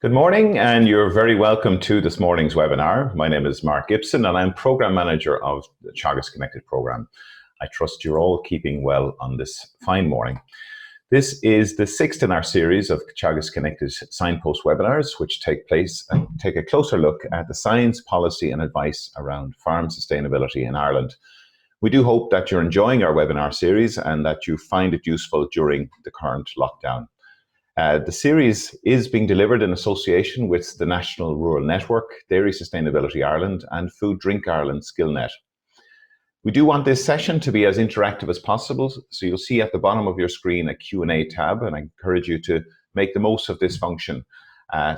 Good morning, and you're very welcome to this morning's webinar. My name is Mark Gibson, and I'm Program Manager of the Teagasc Connected Program. I trust you're all keeping well on this fine morning. This is the sixth in our series of Teagasc Connected Signpost webinars, which take place and take a closer look at the science, policy and advice around farm sustainability in Ireland. We do hope that you're enjoying our webinar series and that you find it useful during the current lockdown. The series is being delivered in association with the National Rural Network, Dairy Sustainability Ireland and Food Drink Ireland SkillNet. We do want this session to be as interactive as possible, so you'll see at the bottom of your screen a Q&A tab, and I encourage you to make the most of this function.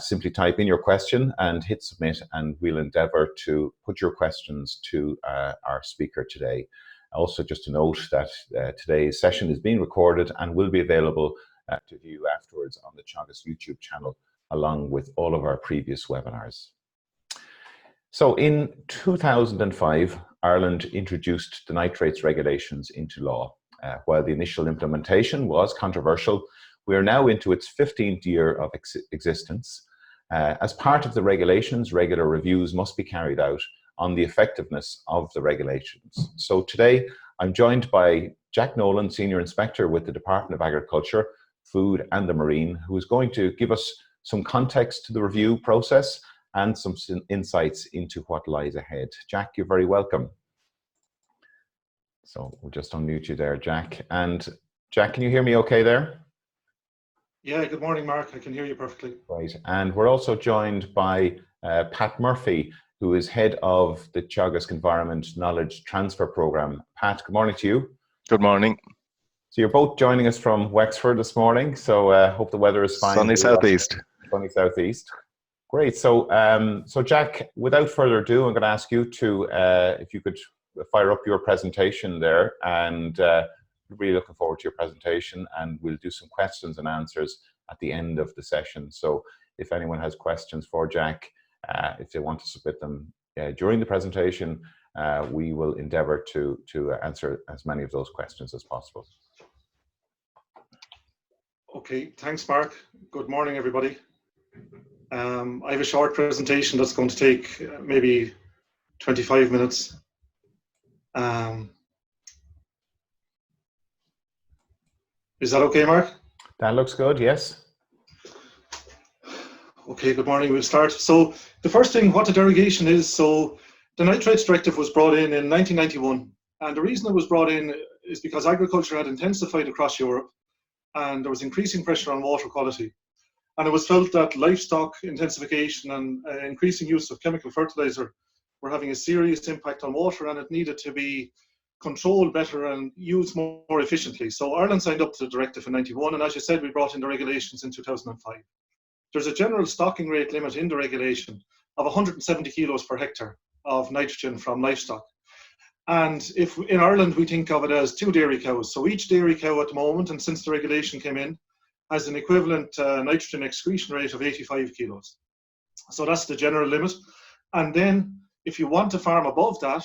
Simply type in your question and hit submit, and we'll endeavour to put your questions to our speaker today. Also, just to note that today's session is being recorded and will be available to view afterwards on the Teagasc YouTube channel, along with all of our previous webinars. So in 2005, Ireland introduced the nitrates regulations into law. While the initial implementation was controversial, we are now into its 15th year of existence. As part of the regulations, regular reviews must be carried out on the effectiveness of the regulations. So today, I'm joined by Jack Nolan, Senior Inspector with the Department of Agriculture, Food and the Marine, who is going to give us some context to the review process and some insights into what lies ahead. Jack, you're very welcome. So we'll just unmute you there, Jack. And Jack, can you hear me okay there? Yeah, good morning, Mark. I can hear you perfectly. Right. And we're also joined by Pat Murphy, who is head of the Teagasc Environment Knowledge Transfer Programme. Pat, good morning to you. Good morning. So you're both joining us from Wexford this morning, so hope the weather is fine. Sunny southeast. Sunny southeast. Great. So, so Jack, without further ado, I'm going to ask you to, if you could fire up your presentation there, and really looking forward to your presentation, and we'll do some questions and answers at the end of the session. So if anyone has questions for Jack, if they want to submit them during the presentation, we will endeavour to answer as many of those questions as possible. Okay, thanks, Mark. Good morning, everybody. I have a short presentation that's going to take maybe 25 minutes. Is that okay, Mark? That looks good, yes. Okay, good morning. We'll start. So the first thing, what the derogation is, so the Nitrates Directive was brought in 1991. And the reason it was brought in is because agriculture had intensified across Europe, and there was increasing pressure on water quality. And it was felt that livestock intensification and increasing use of chemical fertilizer were having a serious impact on water, and it needed to be controlled better and used more efficiently. So Ireland signed up to the directive in 91, and as you said, we brought in the regulations in 2005. There's a general stocking rate limit in the regulation of 170 kilos per hectare of nitrogen from livestock. And if in Ireland we think of it as 2 dairy cows, so each dairy cow at the moment, and since the regulation came in, has an equivalent nitrogen excretion rate of 85 kilos. So that's the general limit. And then if you want to farm above that,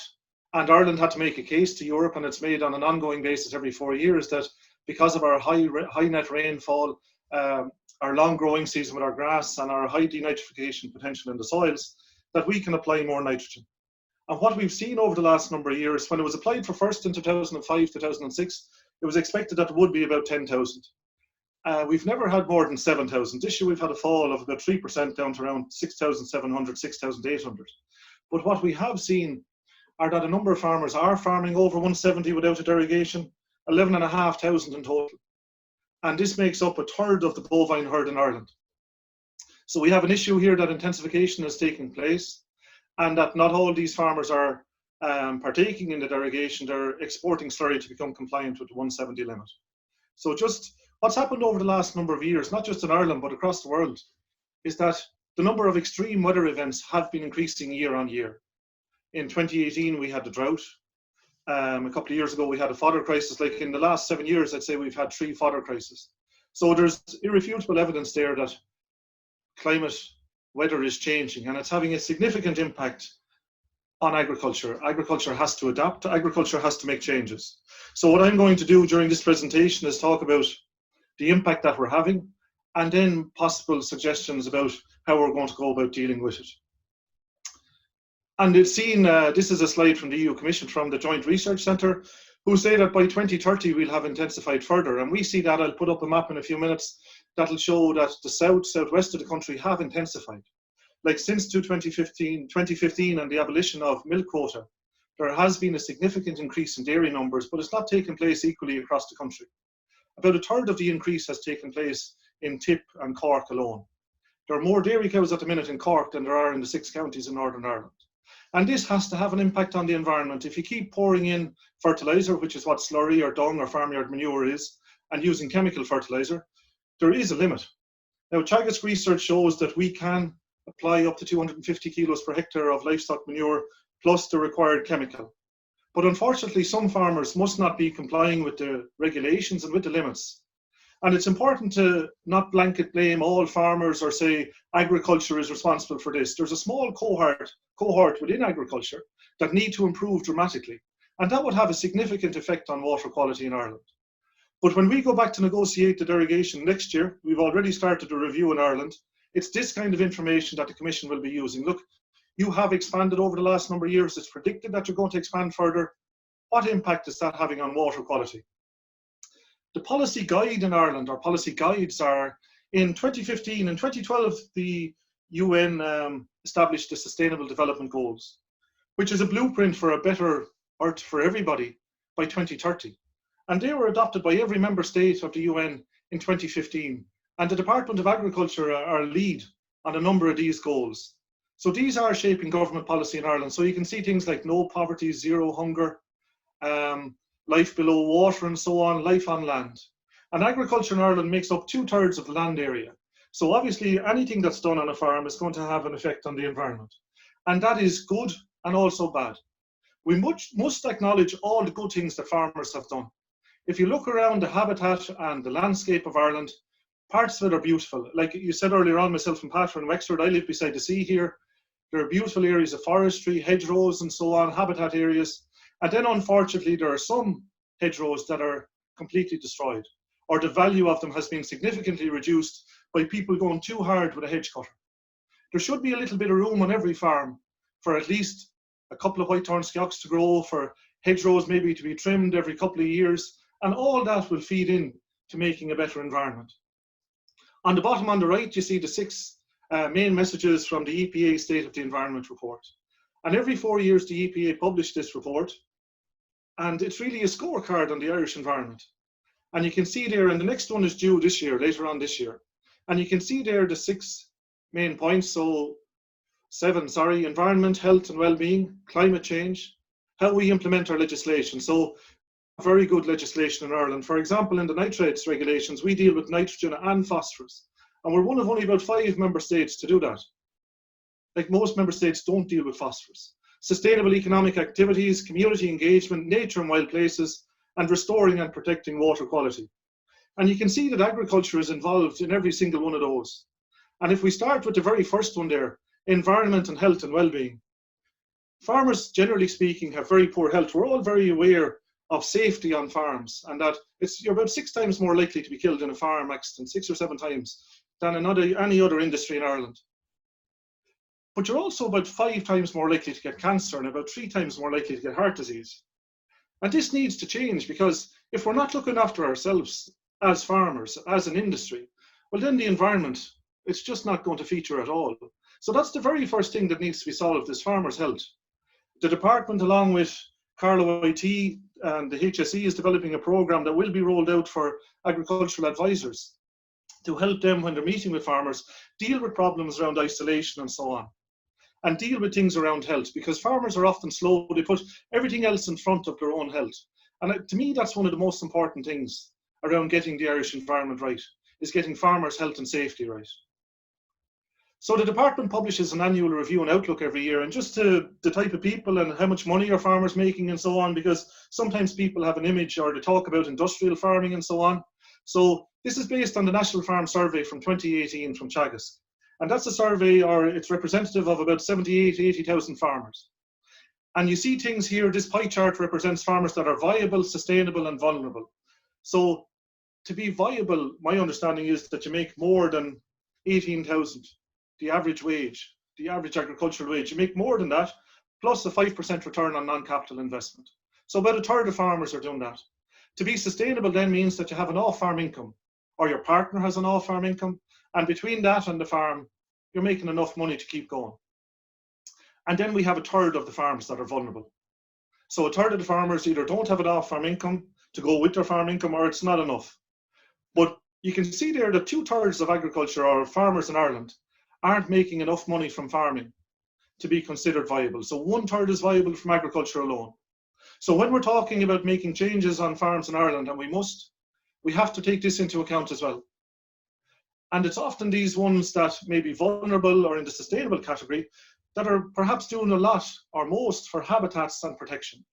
and Ireland had to make a case to Europe, and it's made on an ongoing basis every 4 years, that because of our high net rainfall, our long growing season with our grass, and our high denitrification potential in the soils, that we can apply more nitrogen. And what we've seen over the last number of years, when it was applied for first in 2005, 2006, it was expected that it would be about 10,000. We've never had more than 7,000. This year we've had a fall of about 3% down to around 6,700, 6,800. But what we have seen are that a number of farmers are farming over 170 without a derogation, 11,500 in total. And this makes up a third of the bovine herd in Ireland. So we have an issue here that intensification is taking place, and that not all these farmers are partaking in the derogation. They're exporting slurry to become compliant with the 170 limit. So just what's happened over the last number of years, not just in Ireland, but across the world, is that the number of extreme weather events have been increasing year on year. In 2018, we had the drought. A couple of years ago, we had a fodder crisis. Like in the last 7 years, I'd say we've had 3 fodder crises. So there's irrefutable evidence there that climate weather is changing, and it's having a significant impact on agriculture. Agriculture has to adapt. Agriculture has to make changes. So what I'm going to do during this presentation is talk about the impact that we're having and then possible suggestions about how we're going to go about dealing with it. And it's seen, this is a slide from the EU Commission from the Joint Research Centre, who say that by 2030 we'll have intensified further. And we see that, I'll put up a map in a few minutes, that'll show that the southwest of the country have intensified. Like since 2015 and the abolition of milk quota, there has been a significant increase in dairy numbers, but it's not taken place equally across the country. About a third of the increase has taken place in Tip and Cork alone. There are more dairy cows at the minute in Cork than there are in the 6 counties in Northern Ireland. And this has to have an impact on the environment. If you keep pouring in fertiliser, which is what slurry or dung or farmyard manure is, and using chemical fertiliser, there is a limit. Now, Teagasc research shows that we can apply up to 250 kilos per hectare of livestock manure plus the required chemical. But unfortunately, some farmers must not be complying with the regulations and with the limits. And it's important to not blanket blame all farmers or say agriculture is responsible for this. There's a small cohort within agriculture that need to improve dramatically. And that would have a significant effect on water quality in Ireland. But when we go back to negotiate the derogation next year, we've already started a review in Ireland. It's this kind of information that the Commission will be using. Look, you have expanded over the last number of years. It's predicted that you're going to expand further. What impact is that having on water quality? The policy guide in Ireland, or policy guides, are in 2015 and 2012, the UN established the Sustainable Development Goals, which is a blueprint for a better earth for everybody by 2030. And they were adopted by every member state of the UN in 2015. And the Department of Agriculture are lead on a number of these goals. So these are shaping government policy in Ireland. So you can see things like no poverty, zero hunger, life below water and so on, life on land. And agriculture in Ireland makes up 2/3 of the land area. So obviously anything that's done on a farm is going to have an effect on the environment. And that is good and also bad. We must acknowledge all the good things that farmers have done. If you look around the habitat and the landscape of Ireland, parts of it are beautiful. Like you said earlier on, myself and Pat are in Wexford, I live beside the sea here. There are beautiful areas of forestry, hedgerows and so on, habitat areas. And then unfortunately, there are some hedgerows that are completely destroyed, or the value of them has been significantly reduced by people going too hard with a hedge cutter. There should be a little bit of room on every farm for at least a couple of white-thorn stocks to grow, for hedgerows maybe to be trimmed every couple of years, and all that will feed in to making a better environment. On the bottom on the right, you see the 6 main messages from the EPA State of the Environment report. And every 4 years, the EPA published this report. And it's really a scorecard on the Irish environment. And you can see there, and the next one is due this year, later on this year. And you can see there the 6 main points. So 7, sorry, environment, health and well-being, climate change, how we implement our legislation. So very good legislation in Ireland. For example, in the nitrates regulations, we deal with nitrogen and phosphorus. And we're one of only about 5 member states to do that. Like most member states don't deal with phosphorus. Sustainable economic activities, community engagement, nature and wild places, and restoring and protecting water quality. And you can see that agriculture is involved in every single one of those. And if we start with the very first one there, environment and health and well-being. Farmers, generally speaking, have very poor health. We're all very aware of safety on farms, and that you're about 6 times more likely to be killed in a farm accident, 6 or 7 times, than in any other industry in Ireland. But you're also about 5 times more likely to get cancer and about 3 times more likely to get heart disease. And this needs to change, because if we're not looking after ourselves as farmers, as an industry, well then the environment, it's just not going to feature at all. So that's the very first thing that needs to be solved, is farmers' health. The department, along with Carlow IT and the HSE, is developing a programme that will be rolled out for agricultural advisors to help them, when they're meeting with farmers, deal with problems around isolation and so on, and deal with things around health, because farmers are often slow. They put everything else in front of their own health. And to me, that's one of the most important things around getting the Irish environment right, is getting farmers' health and safety right. So the department publishes an annual review and outlook every year, and just to the type of people and how much money are farmers making and so on, because sometimes people have an image, or they talk about industrial farming and so on. So this is based on the National Farm Survey from 2018 from Teagasc. And that's a survey, or it's representative of about 78,000 to 80,000 farmers. And you see things here, this pie chart represents farmers that are viable, sustainable and vulnerable. So to be viable, my understanding is that you make more than 18,000, the average wage, the average agricultural wage. You make more than that, plus a 5% return on non-capital investment. So about a third of farmers are doing that. To be sustainable then means that you have an off-farm income, or your partner has an off-farm income, and between that and the farm, you're making enough money to keep going. And then we have a third of the farms that are vulnerable. So a third of the farmers either don't have an off-farm income to go with their farm income, or it's not enough. But you can see there that 2/3 of agriculture or farmers in Ireland aren't making enough money from farming to be considered viable. So 1/3 is viable from agriculture alone. So when we're talking about making changes on farms in Ireland, and we have to take this into account as well. And it's often these ones that may be vulnerable or in the sustainable category that are perhaps doing a lot or most for habitats and protection.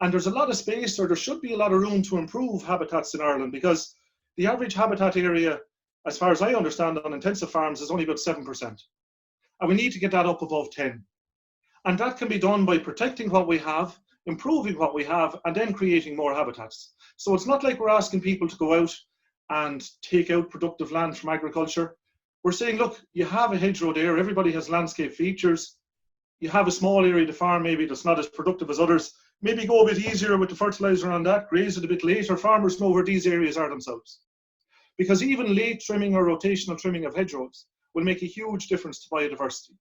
And there's a lot of space, or there should be a lot of room to improve habitats in Ireland, because the average habitat area, as far as I understand, on intensive farms is only about 7%. And we need to get that up above 10. And that can be done by protecting what we have, improving what we have, and then creating more habitats. So it's not like we're asking people to go out and take out productive land from agriculture. We're saying, look, you have a hedgerow there, everybody has landscape features, you have a small area to farm maybe that's not as productive as others, maybe go a bit easier with the fertilizer on that, graze it a bit later. Farmers know where these areas are themselves. Because even late trimming or rotational trimming of hedgerows will make a huge difference to biodiversity.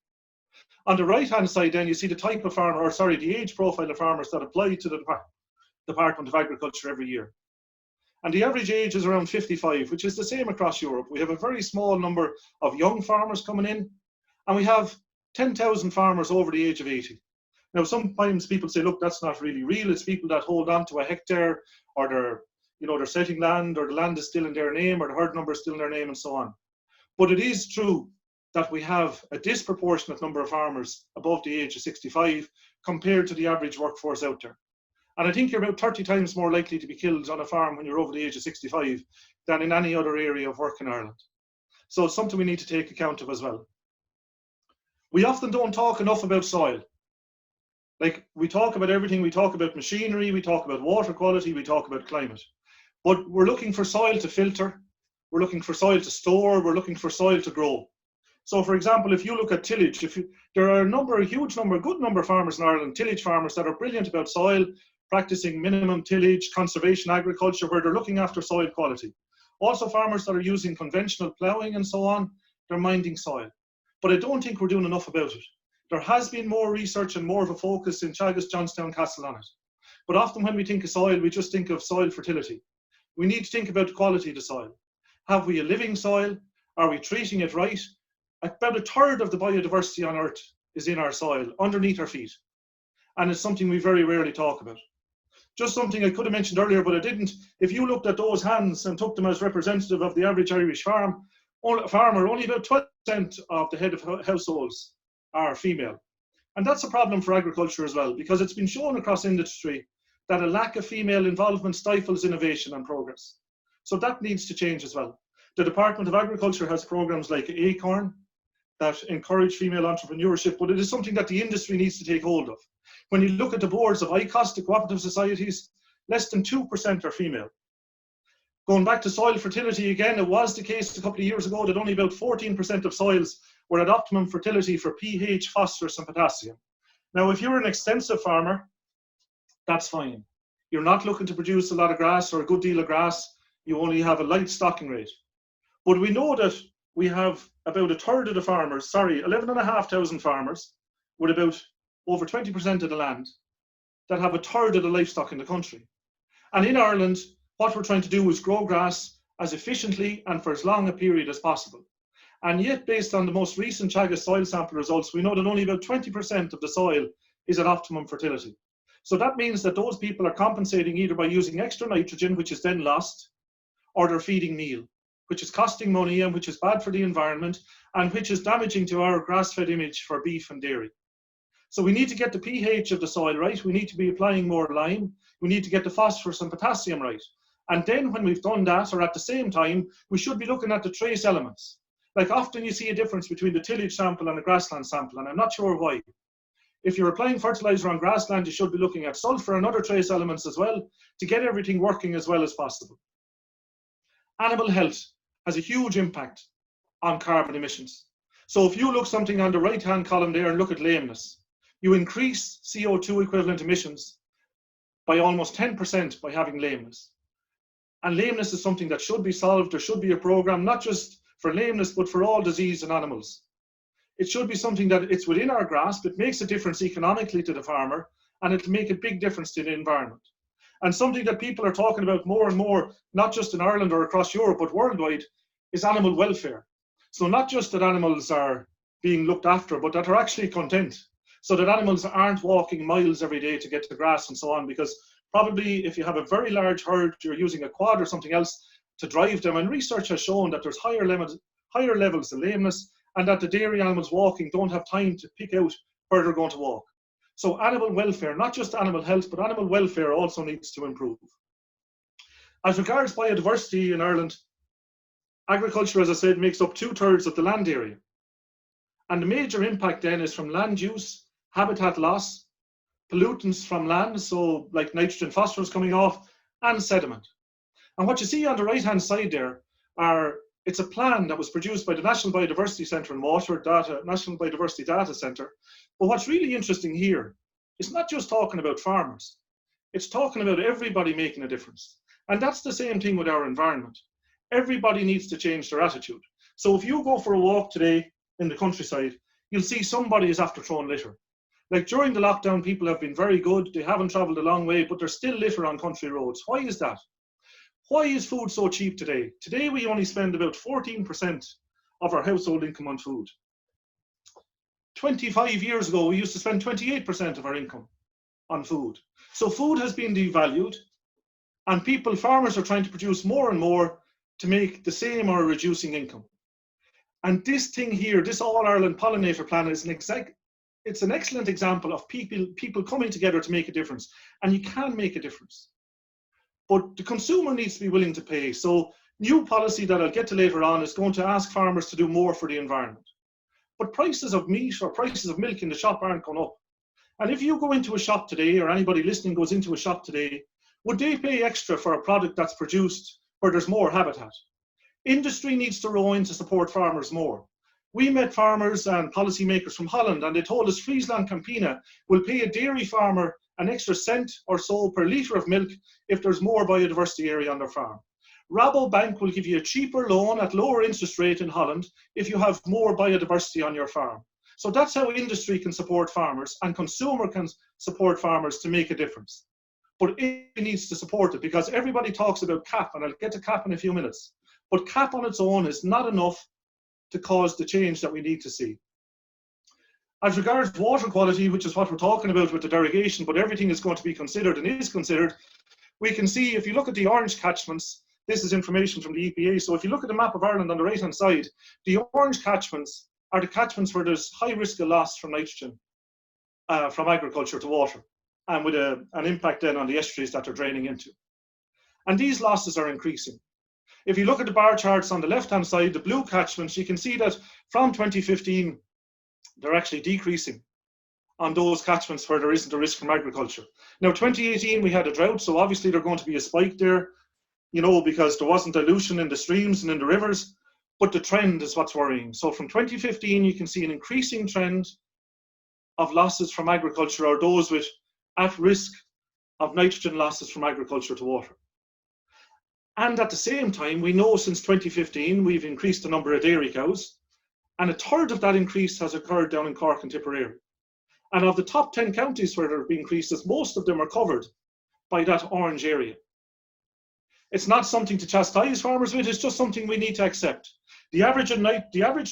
On the right-hand side then, you see the type of farmer, or sorry, the age profile of farmers that apply to the Department of Agriculture every year. And the average age is around 55, which is the same across Europe. We have a very small number of young farmers coming in, and we have 10,000 farmers over the age of 80. Now, sometimes people say, look, that's not really real. It's people that hold on to a hectare, or they're setting land, or the land is still in their name, or the herd number is still in their name, and so on. But it is true that we have a disproportionate number of farmers above the age of 65 compared to the average workforce out there. And I think you're about 30 times more likely to be killed on a farm when you're over the age of 65 than in any other area of work in Ireland. So it's something we need to take account of as well. We often don't talk enough about soil. Like, we talk about everything, we talk about machinery, we talk about water quality, we talk about climate. But we're looking for soil to filter, we're looking for soil to store, we're looking for soil to grow. So for example, if you look at tillage, there are a good number of farmers in Ireland, tillage farmers, that are brilliant about soil, practicing minimum tillage, conservation agriculture, where they're looking after soil quality. Also farmers that are using conventional ploughing and so on, they're minding soil. But I don't think we're doing enough about it. There has been more research and more of a focus in Teagasc, Johnstown, Castle on it. But often when we think of soil, we just think of soil fertility. We need to think about the quality of the soil. Have we a living soil? Are we treating it right? About a third of the biodiversity on Earth is in our soil, underneath our feet. And it's something we very rarely talk about. Just something I could have mentioned earlier, but I didn't. If you looked at those hands and took them as representative of the average Irish farmer, only about 12% of the head of households are female. And that's a problem for agriculture as well, because it's been shown across industry that a lack of female involvement stifles innovation and progress. So that needs to change as well. The Department of Agriculture has programs like ACORN that encourage female entrepreneurship, but it is something that the industry needs to take hold of. When you look at the boards of ICOS, the cooperative societies, less than 2% are female. Going back to soil fertility again, it was the case a couple of years ago that only about 14% of soils were at optimum fertility for pH, phosphorus and potassium. Now, if you're an extensive farmer, that's fine. You're not looking to produce a lot of grass or a good deal of grass. You only have a light stocking rate. But we know that we have about a third of the farmers, 11,500 farmers, with about over 20% of the land, that have a third of the livestock in the country. And in Ireland, what we're trying to do is grow grass as efficiently and for as long a period as possible. And yet, based on the most recent Teagasc soil sample results, we know that only about 20% of the soil is at optimum fertility. So that means that those people are compensating either by using extra nitrogen, which is then lost, or they're feeding meal, which is costing money and which is bad for the environment and which is damaging to our grass-fed image for beef and dairy. So we need to get the pH of the soil right. We need to be applying more lime. We need to get the phosphorus and potassium right. And then when we've done that, or at the same time, we should be looking at the trace elements. Like, often you see a difference between the tillage sample and a grassland sample, and I'm not sure why. If you're applying fertilizer on grassland, you should be looking at sulfur and other trace elements as well to get everything working as well as possible. animal health has a huge impact on carbon emissions. So if you look something on the right-hand column there and look at lameness, you increase CO2 equivalent emissions by almost 10% by having lameness. And lameness is something that should be solved. There should be a program, not just for lameness, but for all disease in animals. It should be something that it's within our grasp. It makes a difference economically to the farmer, and it'll make a big difference to the environment. And something that people are talking about more and more, not just in Ireland or across Europe, but worldwide, is animal welfare. So not just that animals are being looked after, but that they're actually content. So that animals aren't walking miles every day to get to grass and so on, because probably if you have a very large herd, you're using a quad or something else to drive them. And research has shown that there's higher levels of lameness, and that the dairy animals walking don't have time to pick out where they're going to walk. So animal welfare, not just animal health, but animal welfare also needs to improve. As regards biodiversity in Ireland, agriculture, as I said, makes up 2/3 of the land area. And the major impact then is from land use, habitat loss, pollutants from land, so like nitrogen, phosphorus coming off, and sediment. And what you see on the right-hand side there it's a plan that was produced by the National Biodiversity Centre in Water, National Biodiversity Data Centre. But what's really interesting here is not just talking about farmers, it's talking about everybody making a difference. And that's the same thing with our environment. Everybody needs to change their attitude. So if you go for a walk today in the countryside, you'll see somebody is after throwing litter. Like during the lockdown, people have been very good. They haven't traveled a long way, but there's still litter on country roads. Why is that? Why is food so cheap today? Today, we only spend about 14% of our household income on food. 25 years ago, we used to spend 28% of our income on food. So food has been devalued, and farmers are trying to produce more and more to make the same or reducing income. And this thing here, this All Ireland Pollinator Plan is it's an excellent example of people coming together to make a difference. And you can make a difference. But the consumer needs to be willing to pay. So new policy that I'll get to later on is going to ask farmers to do more for the environment. But prices of meat or prices of milk in the shop aren't going up. And if you go into a shop today, or anybody listening goes into a shop today, would they pay extra for a product that's produced where there's more habitat? Industry needs to row in to support farmers more. We met farmers and policymakers from Holland, and they told us Friesland Campina will pay a dairy farmer an extra cent or so per litre of milk if there's more biodiversity area on their farm. Rabobank will give you a cheaper loan at lower interest rate in Holland if you have more biodiversity on your farm. So that's how industry can support farmers, and consumer can support farmers to make a difference. But it needs to support it, because everybody talks about CAP, and I'll get to CAP in a few minutes. But CAP on its own is not enough to cause the change that we need to see. As regards water quality, which is what we're talking about with the derogation, but everything is going to be considered and is considered, we can see if you look at the orange catchments, this is information from the EPA. So if you look at the map of Ireland on the right-hand side, the orange catchments are the catchments where there's high risk of loss from nitrogen from agriculture to water, and with an impact then on the estuaries that they're draining into. And these losses are increasing. If you look at the bar charts on the left-hand side, the blue catchments, you can see that from 2015, they're actually decreasing on those catchments where there isn't a risk from agriculture. Now, 2018, we had a drought, so obviously there's going to be a spike there, because there wasn't dilution in the streams and in the rivers, but the trend is what's worrying. So from 2015, you can see an increasing trend of losses from agriculture, or those with at risk of nitrogen losses from agriculture to water. And at the same time, we know since 2015, we've increased the number of dairy cows, and a third of that increase has occurred down in Cork and Tipperary. And of the top 10 counties where there have been increases, most of them are covered by that orange area. It's not something to chastise farmers with, it's just something we need to accept. The average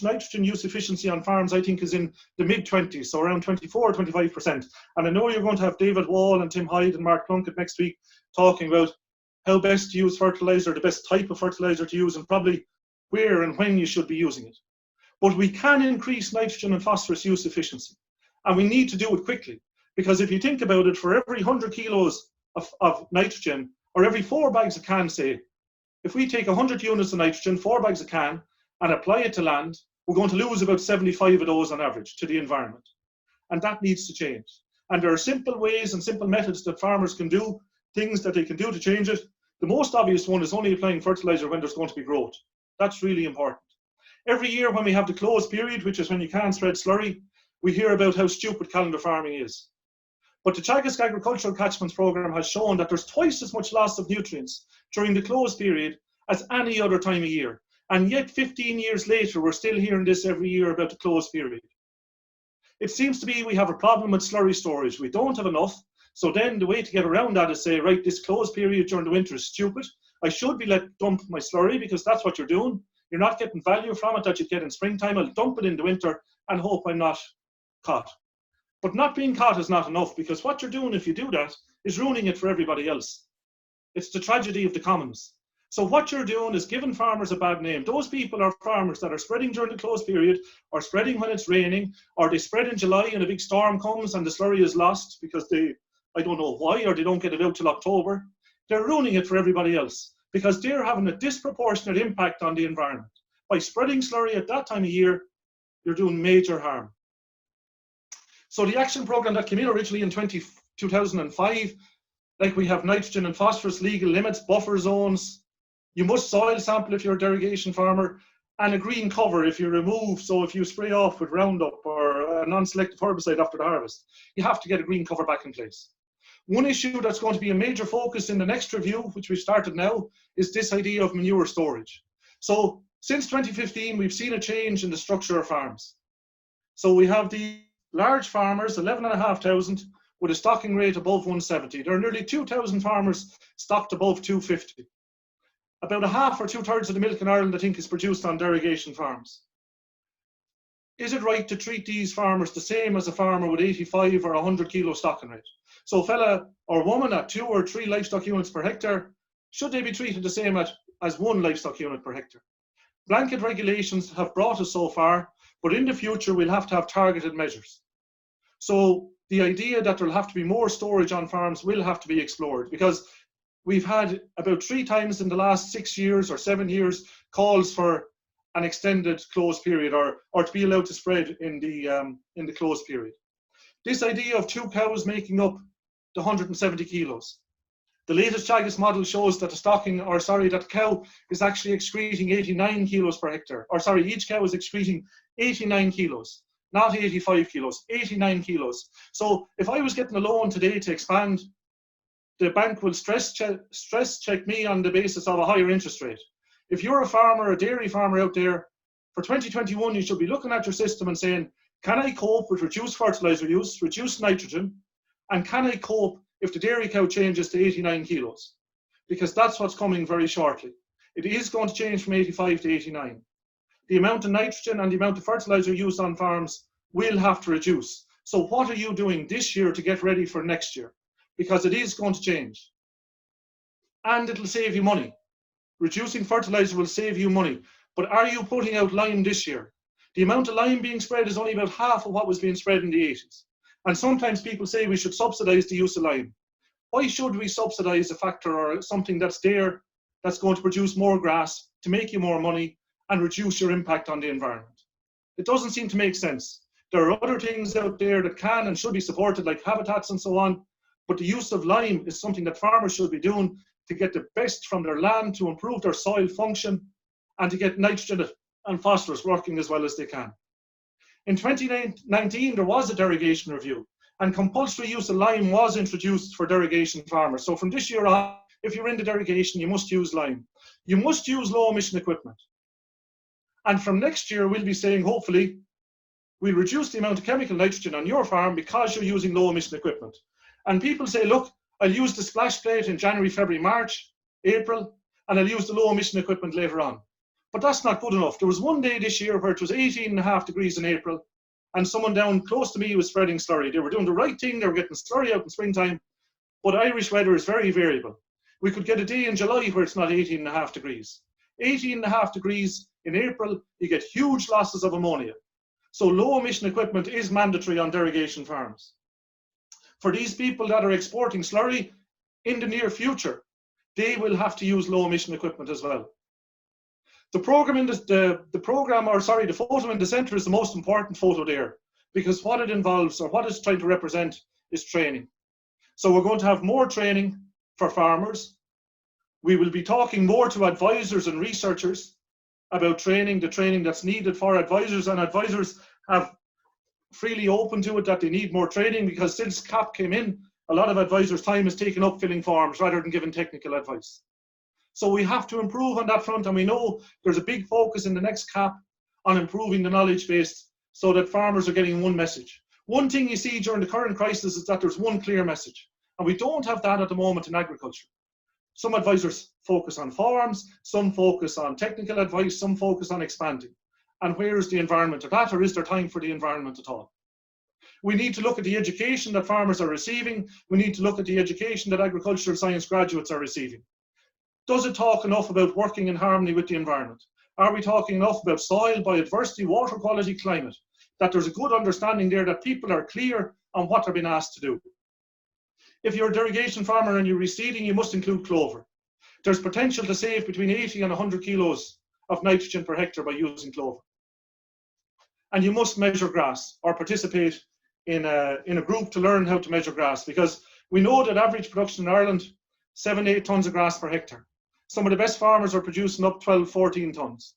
nitrogen use efficiency on farms, I think, is in the mid-20s, so around 24 or 25%. And I know you're going to have David Wall and Tim Hyde and Mark Plunkett next week talking about how best to use fertilizer, the best type of fertilizer to use, and probably where and when you should be using it. But we can increase nitrogen and phosphorus use efficiency, and we need to do it quickly, because if you think about it, for every 100 kilos of nitrogen, or every 4 bags of can, say, if we take 100 units of nitrogen, 4 bags of can, and apply it to land, we're going to lose about 75 of those on average to the environment. And that needs to change. And there are simple ways and simple methods that farmers can do, things that they can do to change it. The most obvious one is only applying fertilizer when there's going to be growth. That's really important. Every year when we have the closed period, which is when you can't spread slurry, we hear about how stupid calendar farming is. But the Teagasc Agricultural Catchments Programme has shown that there's twice as much loss of nutrients during the closed period as any other time of year. And yet 15 years later, we're still hearing this every year about the closed period. It seems to be we have a problem with slurry storage. We don't have enough. So then the way to get around that is say, right, this closed period during the winter is stupid. I should be let dump my slurry because that's what you're doing. You're not getting value from it that you get in springtime. I'll dump it in the winter and hope I'm not caught. But not being caught is not enough, because what you're doing if you do that is ruining it for everybody else. It's the tragedy of the commons. So what you're doing is giving farmers a bad name. Those people are farmers that are spreading during the closed period, or spreading when it's raining, or they spread in July and a big storm comes and the slurry is lost because they, I don't know why, or they don't get it out till October. They're ruining it for everybody else because they're having a disproportionate impact on the environment. By spreading slurry at that time of year, you're doing major harm. So the action program that came in originally in 2005, like we have nitrogen and phosphorus legal limits, buffer zones, you must soil sample if you're a derogation farmer, and a green cover if you remove, so if you spray off with Roundup or a non-selective herbicide after the harvest, you have to get a green cover back in place. One issue that's going to be a major focus in the next review, which we've started now, is this idea of manure storage. So since 2015, we've seen a change in the structure of farms. So we have the large farmers, 11,500, with a stocking rate above 170. There are nearly 2,000 farmers stocked above 250. About a half or 2/3 of the milk in Ireland, I think, is produced on derogation farms. Is it right to treat these farmers the same as a farmer with 85 or 100 kilo stocking rate? So a fella or woman at 2 or 3 livestock units per hectare, should they be treated the same as 1 livestock unit per hectare? Blanket regulations have brought us so far, but in the future we'll have to have targeted measures. So the idea that there'll have to be more storage on farms will have to be explored, because we've had about 3 times in the last 6 years or 7 years calls for an extended closed period, or to be allowed to spread in the closed period. This idea of 2 cows making up the 170 kilos. The latest Teagasc model shows that that cow is actually excreting 89 kilos per hectare. Or sorry, each cow is excreting 89 kilos, not 85 kilos, 89 kilos. So if I was getting a loan today to expand, the bank will stress check me on the basis of a higher interest rate. If you're a farmer, a dairy farmer out there, for 2021, you should be looking at your system and saying, can I cope with reduced fertilizer use, reduced nitrogen, and can I cope if the dairy cow changes to 89 kilos? Because that's what's coming very shortly. It is going to change from 85 to 89. The amount of nitrogen and the amount of fertilizer used on farms will have to reduce. So what are you doing this year to get ready for next year? Because it is going to change. And it'll save you money. Reducing fertilizer will save you money. But are you putting out lime this year? The amount of lime being spread is only about half of what was being spread in the 80s. And sometimes people say we should subsidize the use of lime. Why should we subsidize a factor or something that's there that's going to produce more grass to make you more money and reduce your impact on the environment? It doesn't seem to make sense. There are other things out there that can and should be supported, like habitats and so on, but the use of lime is something that farmers should be doing to get the best from their land, to improve their soil function, and to get nitrogen and phosphorus working as well as they can. In 2019, there was a derogation review, and compulsory use of lime was introduced for derogation farmers. So from this year on, if you're in the derogation, you must use lime. You must use low emission equipment. And from next year, we'll be saying, hopefully, we'll reduce the amount of chemical nitrogen on your farm because you're using low emission equipment. And people say, look, I'll use the splash plate in January, February, March, April, and I'll use the low emission equipment later on. But that's not good enough. There was one day this year where it was 18.5 degrees in April, and someone down close to me was spreading slurry. They were doing the right thing, they were getting slurry out in springtime, but Irish weather is very variable. We could get a day in July where it's not 18.5 degrees. 18.5 degrees in April, you get huge losses of ammonia. So low emission equipment is mandatory on derogation farms. For these people that are exporting slurry in the near future, they will have to use low emission equipment as well. The photo in the center is the most important photo there, because what it involves, or what it's trying to represent, is training. So we're going to have more training for farmers. We will be talking more to advisors and researchers about training, the training that's needed for advisors, and advisors have freely open to it that they need more training, because since CAP came in, a lot of advisors' time is taken up filling forms rather than giving technical advice. So we have to improve on that front, and we know there's a big focus in the next CAP on improving the knowledge base so that farmers are getting one message. One thing you see during the current crisis is that there's one clear message, and we don't have that at the moment in agriculture. Some advisors focus on farms, some focus on technical advice, some focus on expanding. And where is the environment of that, or is there time for the environment at all? We need to look at the education that farmers are receiving. We need to look at the education that agricultural science graduates are receiving. Does it talk enough about working in harmony with the environment? Are we talking enough about soil, biodiversity, water quality, climate? That there's a good understanding there, that people are clear on what they're being asked to do. If you're a derogation farmer and you're reseeding, you must include clover. There's potential to save between 80 and 100 kilos of nitrogen per hectare by using clover. And you must measure grass, or participate in a group to learn how to measure grass, because we know that average production in Ireland, 7 to 8 tons of grass per hectare. Some of the best farmers are producing up 12, 14 tons.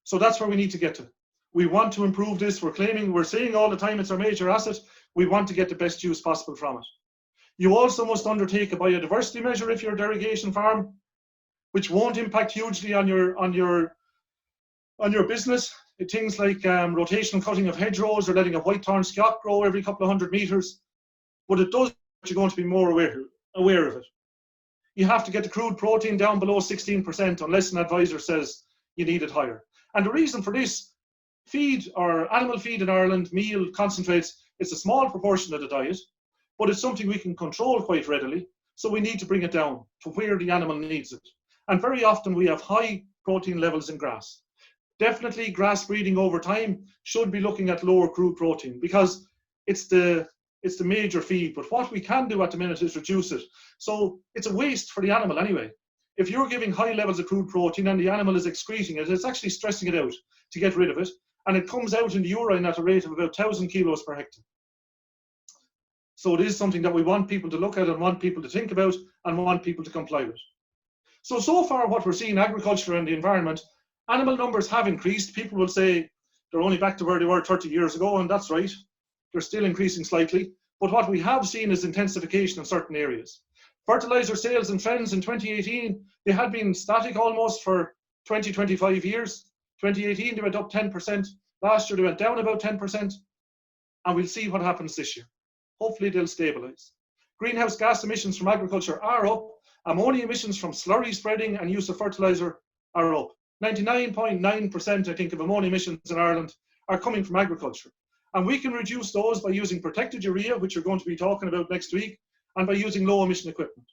So that's where we need to get to. We want to improve this. We're saying all the time it's our major asset. We want to get the best use possible from it. You also must undertake a biodiversity measure if you're a derogation farm, which won't impact hugely on your business. Things like rotational cutting of hedgerows, or letting a white-thorn scout grow every couple of 100 meters. But it does, you're going to be more aware of it. You have to get the crude protein down below 16% unless an advisor says you need it higher. And the reason for this, feed, or animal feed in Ireland, meal, concentrates, it's a small proportion of the diet, but it's something we can control quite readily. So we need to bring it down to where the animal needs it. And very often we have high protein levels in grass. Definitely grass breeding over time should be looking at lower crude protein, because it's the major feed. But what we can do at the minute is reduce it. So it's a waste for the animal anyway. If you're giving high levels of crude protein and the animal is excreting it, it's actually stressing it out to get rid of it. And it comes out in the urine at a rate of about 1,000 kilos per hectare. So it is something that we want people to look at, and want people to think about, and want people to comply with. So far what we're seeing in agriculture and the environment, animal numbers have increased. People will say they're only back to where they were 30 years ago, and that's right. They're still increasing slightly. But what we have seen is intensification in certain areas. Fertilizer sales and trends in 2018, they had been static almost for 20, 25 years. 2018, they went up 10%. Last year, they went down about 10%. And we'll see what happens this year. Hopefully, they'll stabilize. Greenhouse gas emissions from agriculture are up. Ammonia emissions from slurry spreading and use of fertilizer are up. 99.9%, I think, of ammonia emissions in Ireland are coming from agriculture. And we can reduce those by using protected urea, which we're going to be talking about next week, and by using low emission equipment.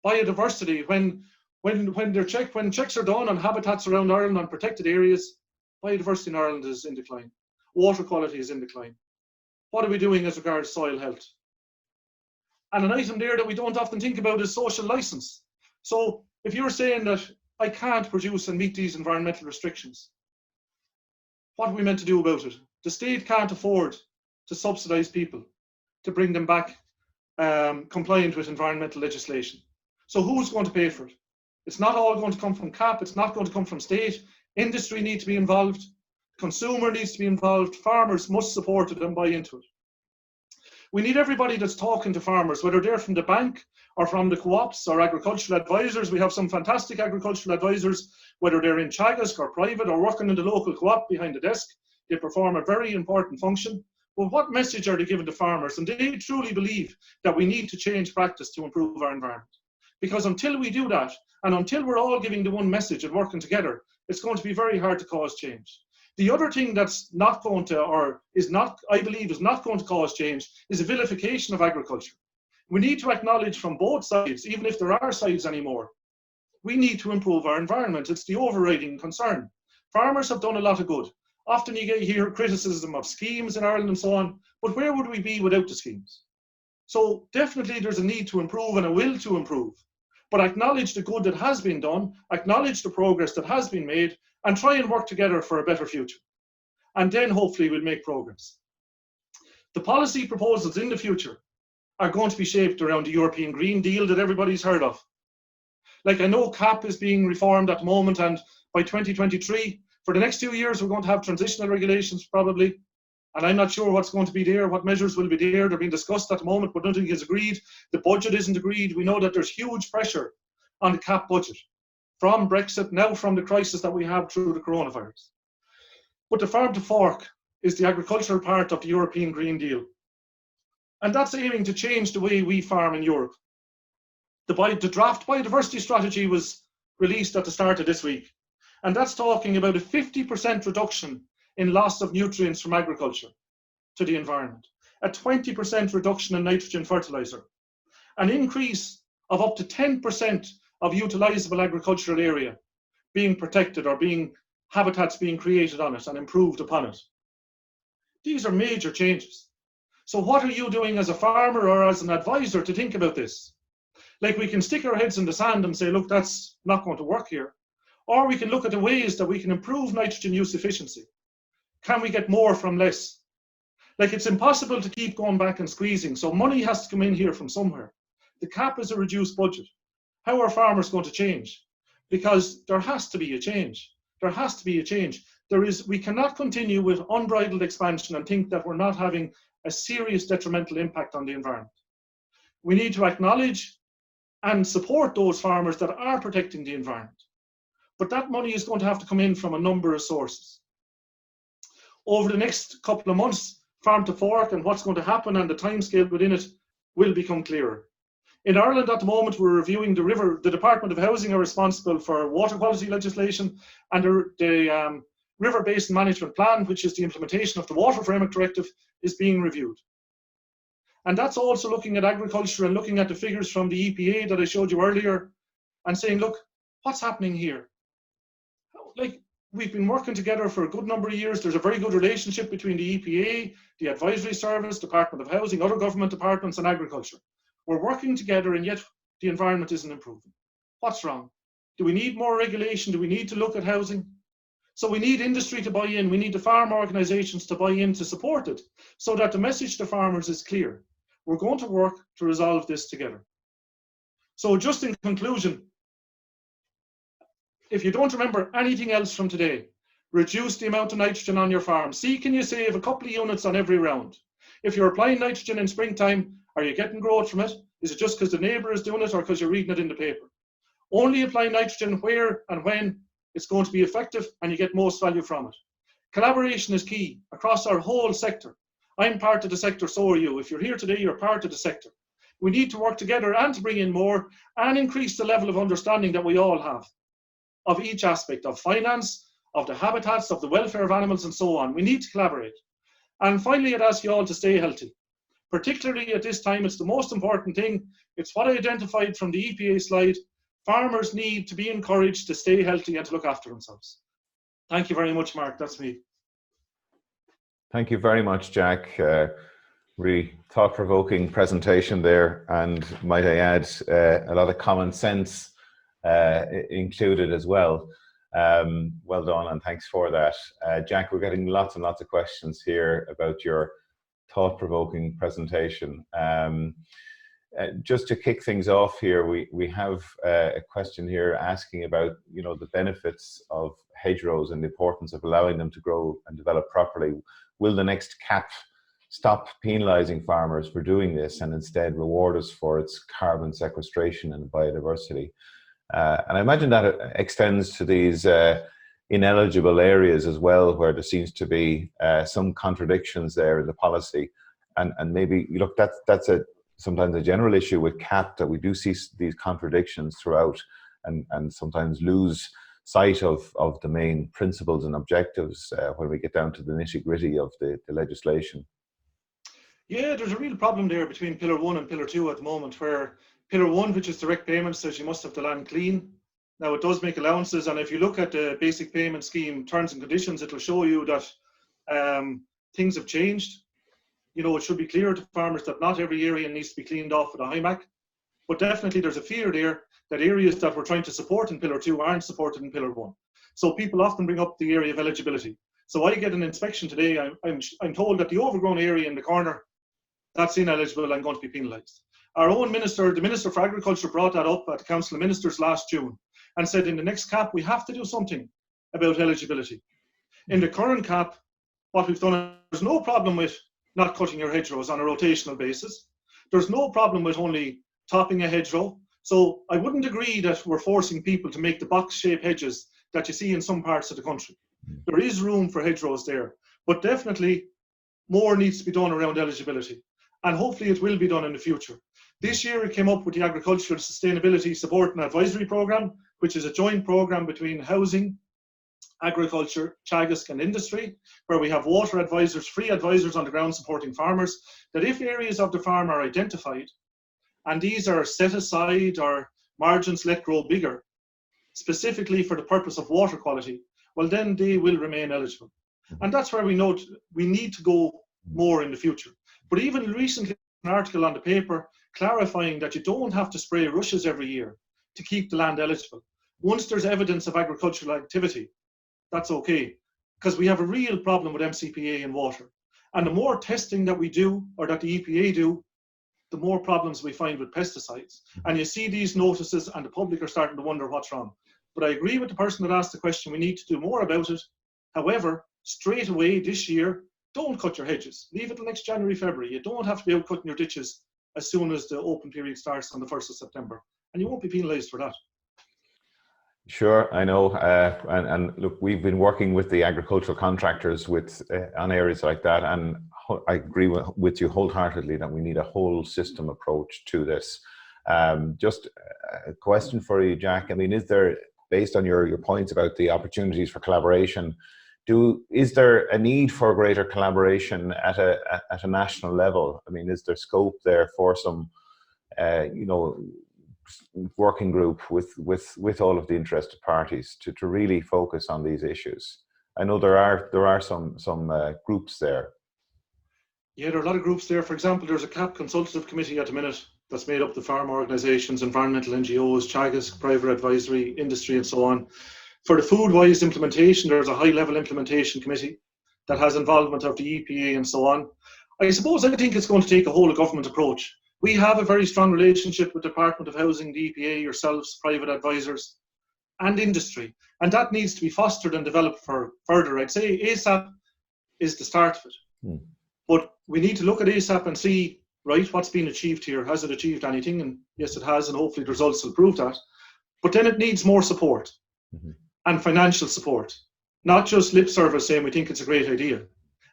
Biodiversity, when checks are done on habitats around Ireland on protected areas, biodiversity in Ireland is in decline. Water quality is in decline. What are we doing as regards soil health? And an item there that we don't often think about is social license. So if you're saying that I can't produce and meet these environmental restrictions, what are we meant to do about it? The state can't afford to subsidize people to bring them back compliant with environmental legislation. So who's going to pay for it? It's not all going to come from CAP, it's not going to come from state. Industry needs to be involved, consumer needs to be involved, farmers must support it and buy into it. We need everybody that's talking to farmers, whether they're from the bank or from the co-ops or agricultural advisors. We have some fantastic agricultural advisors, whether they're in Teagasc or private or working in the local co-op behind the desk. They perform a very important function. But what message are they giving to farmers? And they truly believe that we need to change practice to improve our environment. Because until we do that, and until we're all giving the one message and working together, it's going to be very hard to cause change. The other thing that's not going to, or is not, I believe, is not going to cause change is a vilification of agriculture. We need to acknowledge from both sides, even if there are sides anymore, we need to improve our environment. It's the overriding concern. Farmers have done a lot of good. Often you hear criticism of schemes in Ireland and so on, but where would we be without the schemes? So definitely there's a need to improve and a will to improve, but acknowledge the good that has been done, acknowledge the progress that has been made, and try and work together for a better future. And then hopefully we'll make progress. The policy proposals in the future are going to be shaped around the European Green Deal that everybody's heard of. Like, I know CAP is being reformed at the moment, and by 2023, for the next 2 years, we're going to have transitional regulations probably. And I'm not sure what's going to be there, what measures will be there. They're being discussed at the moment, but nothing is agreed. The budget isn't agreed. We know that there's huge pressure on the CAP budget from Brexit, now from the crisis that we have through the coronavirus. But the farm to fork is the agricultural part of the European Green Deal. And that's aiming to change the way we farm in Europe. The draft biodiversity strategy was released at the start of this week. And that's talking about a 50% reduction in loss of nutrients from agriculture to the environment, a 20% reduction in nitrogen fertilizer, an increase of up to 10% of utilizable agricultural area being protected or habitats being created on it and improved upon it. These are major changes. So what are you doing as a farmer or as an advisor to think about this? Like, we can stick our heads in the sand and say, look, that's not going to work here. Or we can look at the ways that we can improve nitrogen use efficiency. Can we get more from less? Like, it's impossible to keep going back and squeezing, so money has to come in here from somewhere. The CAP is a reduced budget. How are farmers going to change? Because there has to be a change. There has to be a change. We cannot continue with unbridled expansion and think that we're not having a serious detrimental impact on the environment. We need to acknowledge and support those farmers that are protecting the environment. But that money is going to have to come in from a number of sources. Over the next couple of months, farm to fork and what's going to happen and the timescale within it will become clearer. In Ireland at the moment, we're reviewing the Department of Housing are responsible for water quality legislation, and the River Basin Management Plan, which is the implementation of the Water Framework Directive, is being reviewed. And that's also looking at agriculture and looking at the figures from the EPA that I showed you earlier and saying, look, what's happening here? Like, we've been working together for a good number of years. There's a very good relationship between the EPA, the Advisory Service, Department of Housing, other government departments, and agriculture. We're working together, and yet the environment isn't improving. What's wrong? Do we need more regulation? Do we need to look at housing? So we need industry to buy in. We need the farm organisations to buy in to support it, so that the message to farmers is clear. We're going to work to resolve this together. So just in conclusion, if you don't remember anything else from today, reduce the amount of nitrogen on your farm. See, can you save a couple of units on every round? If you're applying nitrogen in springtime, are you getting growth from it? Is it just because the neighbour is doing it or because you're reading it in the paper? Only apply nitrogen where and when it's going to be effective and you get most value from it. Collaboration is key across our whole sector. I'm part of the sector, so are you. If you're here today, you're part of the sector. We need to work together and to bring in more and increase the level of understanding that we all have of each aspect of finance, of the habitats, of the welfare of animals, and so on. We need to collaborate. And finally, I'd ask you all to stay healthy. Particularly at this time, it's the most important thing. It's what I identified from the EPA slide. Farmers need to be encouraged to stay healthy and to look after themselves. Thank you very much, Mark. That's me. Thank you very much, Jack. Really thought-provoking presentation there, and might I add, a lot of common sense included as well. Well done, and thanks for that. Jack, we're getting lots and lots of questions here about your thought-provoking presentation. Just to kick things off here, we have a question here asking about, you know, the benefits of hedgerows and the importance of allowing them to grow and develop properly. Will the next CAP stop penalising farmers for doing this and instead reward us for its carbon sequestration and biodiversity? And I imagine that extends to these ineligible areas as well, where there seems to be some contradictions there in the policy. And maybe, you look, that's sometimes a general issue with CAP, that we do see these contradictions throughout and sometimes lose sight of the main principles and objectives when we get down to the nitty-gritty of the legislation. Yeah, there's a real problem there between Pillar 1 and Pillar 2 at the moment, where Pillar 1, which is direct payments, says you must have the land clean. Now, it does make allowances, and if you look at the basic payment scheme terms and conditions, it will show you that things have changed. You know, it should be clear to farmers that not every area needs to be cleaned off with a HIMAC, but definitely there's a fear there that areas that we're trying to support in Pillar 2 aren't supported in Pillar 1. So people often bring up the area of eligibility. So I get an inspection today, I'm told that the overgrown area in the corner that's ineligible and going to be penalised. Our own minister, the Minister for Agriculture, brought that up at the Council of Ministers last June and said in the next CAP we have to do something about eligibility. In the current CAP, what we've done, there's no problem with not cutting your hedgerows on a rotational basis. There's no problem with only topping a hedgerow. So I wouldn't agree that we're forcing people to make the box-shaped hedges that you see in some parts of the country. There is room for hedgerows there, but definitely more needs to be done around eligibility. And hopefully it will be done in the future. This year it came up with the Agricultural Sustainability Support and Advisory Programme, which is a joint programme between housing, agriculture, Teagasc and industry, where we have water advisors, free advisors on the ground supporting farmers, that if areas of the farm are identified, and these are set aside or margins let grow bigger, specifically for the purpose of water quality, well then they will remain eligible. And that's where we know we need to go more in the future. But even recently, an article on the paper clarifying that you don't have to spray rushes every year to keep the land eligible. Once there's evidence of agricultural activity, that's okay, because we have a real problem with MCPA in water. And the more testing that we do, or that the EPA do, the more problems we find with pesticides. And you see these notices and the public are starting to wonder what's wrong. But I agree with the person that asked the question, we need to do more about it. However, straight away this year, don't cut your hedges. Leave it till next January, February. You don't have to be out cutting your ditches as soon as the open period starts on the 1st of September. And you won't be penalised for that. Sure, I know. And look, we've been working with the agricultural contractors on areas like that. And I agree with you wholeheartedly that we need a whole system approach to this. Just a question for you, Jack. I mean, is there, based on your points about the opportunities for collaboration, is there a need for greater collaboration at a national level? I mean, is there scope there for some, working group with all of the interested parties to really focus on these issues? I know there are some groups there. Yeah, there are a lot of groups there. For example, there's a CAP consultative committee at the minute that's made up the farm organisations, environmental NGOs, Teagasc, private advisory, industry and so on. For the food-wise implementation, there's a high-level implementation committee that has involvement of the EPA and so on. I think it's going to take a whole of government approach. We have a very strong relationship with the Department of Housing, the EPA, yourselves, private advisors, and industry. And that needs to be fostered and developed further. I'd say ASAP is the start of it. But we need to look at ASAP and see, right, what's been achieved here. Has it achieved anything? And yes, it has, and hopefully the results will prove that. But then it needs more support and financial support, not just lip service saying we think it's a great idea.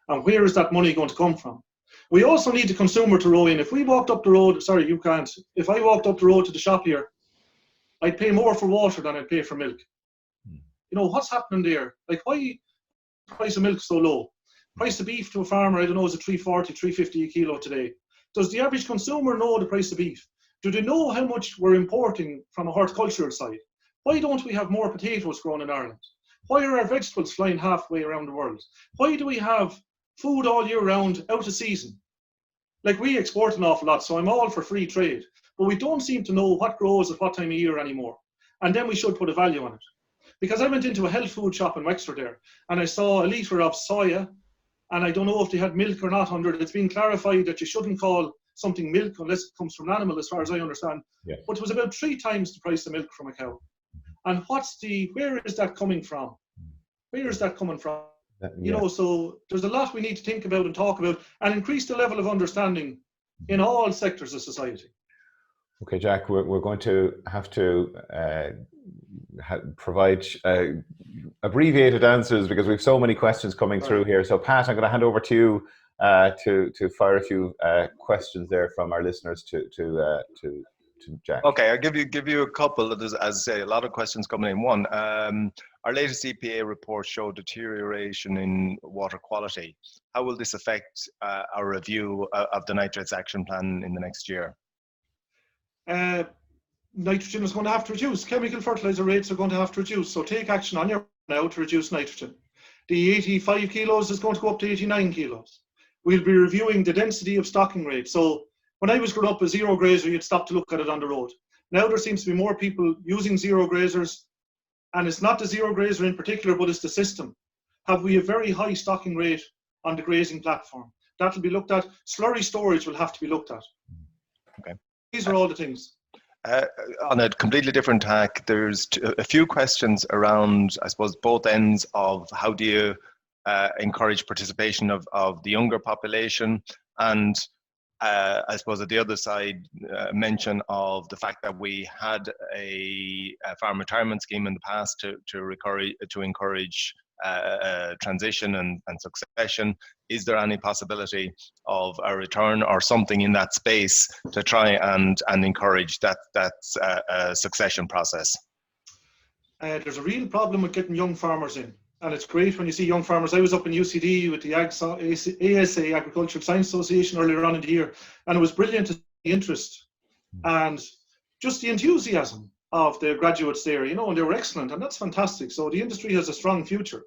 And where is that money going to come from? We also need the consumer to row in. If we walked up the road, sorry, you can't. If I walked up the road to the shop here, I'd pay more for water than I'd pay for milk. You know, what's happening there? Like, why is the price of milk so low? Price of beef to a farmer, I don't know, is it $3.40, $3.50 a kilo today? Does the average consumer know the price of beef? Do they know how much we're importing from a horticultural side? Why don't we have more potatoes grown in Ireland? Why are our vegetables flying halfway around the world? Why do we have food all year round, out of season? Like, we export an awful lot, so I'm all for free trade. But we don't seem to know what grows at what time of year anymore. And then we should put a value on it. Because I went into a health food shop in Wexford there, and I saw a litre of soya, and I don't know if they had milk or not under it. It's been clarified that you shouldn't call something milk unless it comes from an animal, as far as I understand. Yeah. But it was about 3 times the price of milk from a cow. And where is that coming from? Where is that coming from? You know, so there's a lot we need to think about and talk about and increase the level of understanding in all sectors of society. Okay, Jack, we're going to have to provide abbreviated answers because we have so many questions coming through here. So Pat, I'm going to hand over to you to fire a few questions there from our listeners to Jack. Okay, I'll give you a couple. There's, as I say, a lot of questions coming in. One, our latest EPA report showed deterioration in water quality. How will this affect our review of the Nitrates Action Plan in the next year? Nitrogen is going to have to reduce. Chemical fertilizer rates are going to have to reduce. So take action on your now to reduce nitrogen. The 85 kilos is going to go up to 89 kilos. We'll be reviewing the density of stocking rates. So when I was growing up, a zero grazer, you'd stop to look at it on the road. Now there seems to be more people using zero grazers, and it's not the zero grazer in particular, but it's the system. Have we a very high stocking rate on the grazing platform? That will be looked at. Slurry storage will have to be looked at. Okay. These are all the things. On a completely different tack, there's a few questions around, I suppose, both ends of how do you encourage participation of the younger population, and I suppose at the other side, mention of the fact that we had a farm retirement scheme in the past to encourage transition and succession. Is there any possibility of a return or something in that space to try and encourage that succession process? There's a real problem with getting young farmers in. And it's great when you see young farmers. I was up in UCD with the ASA, Agricultural Science Association, earlier on in the year, and it was brilliant to see the interest and just the enthusiasm of the graduates there, you know, and they were excellent, and that's fantastic. So the industry has a strong future.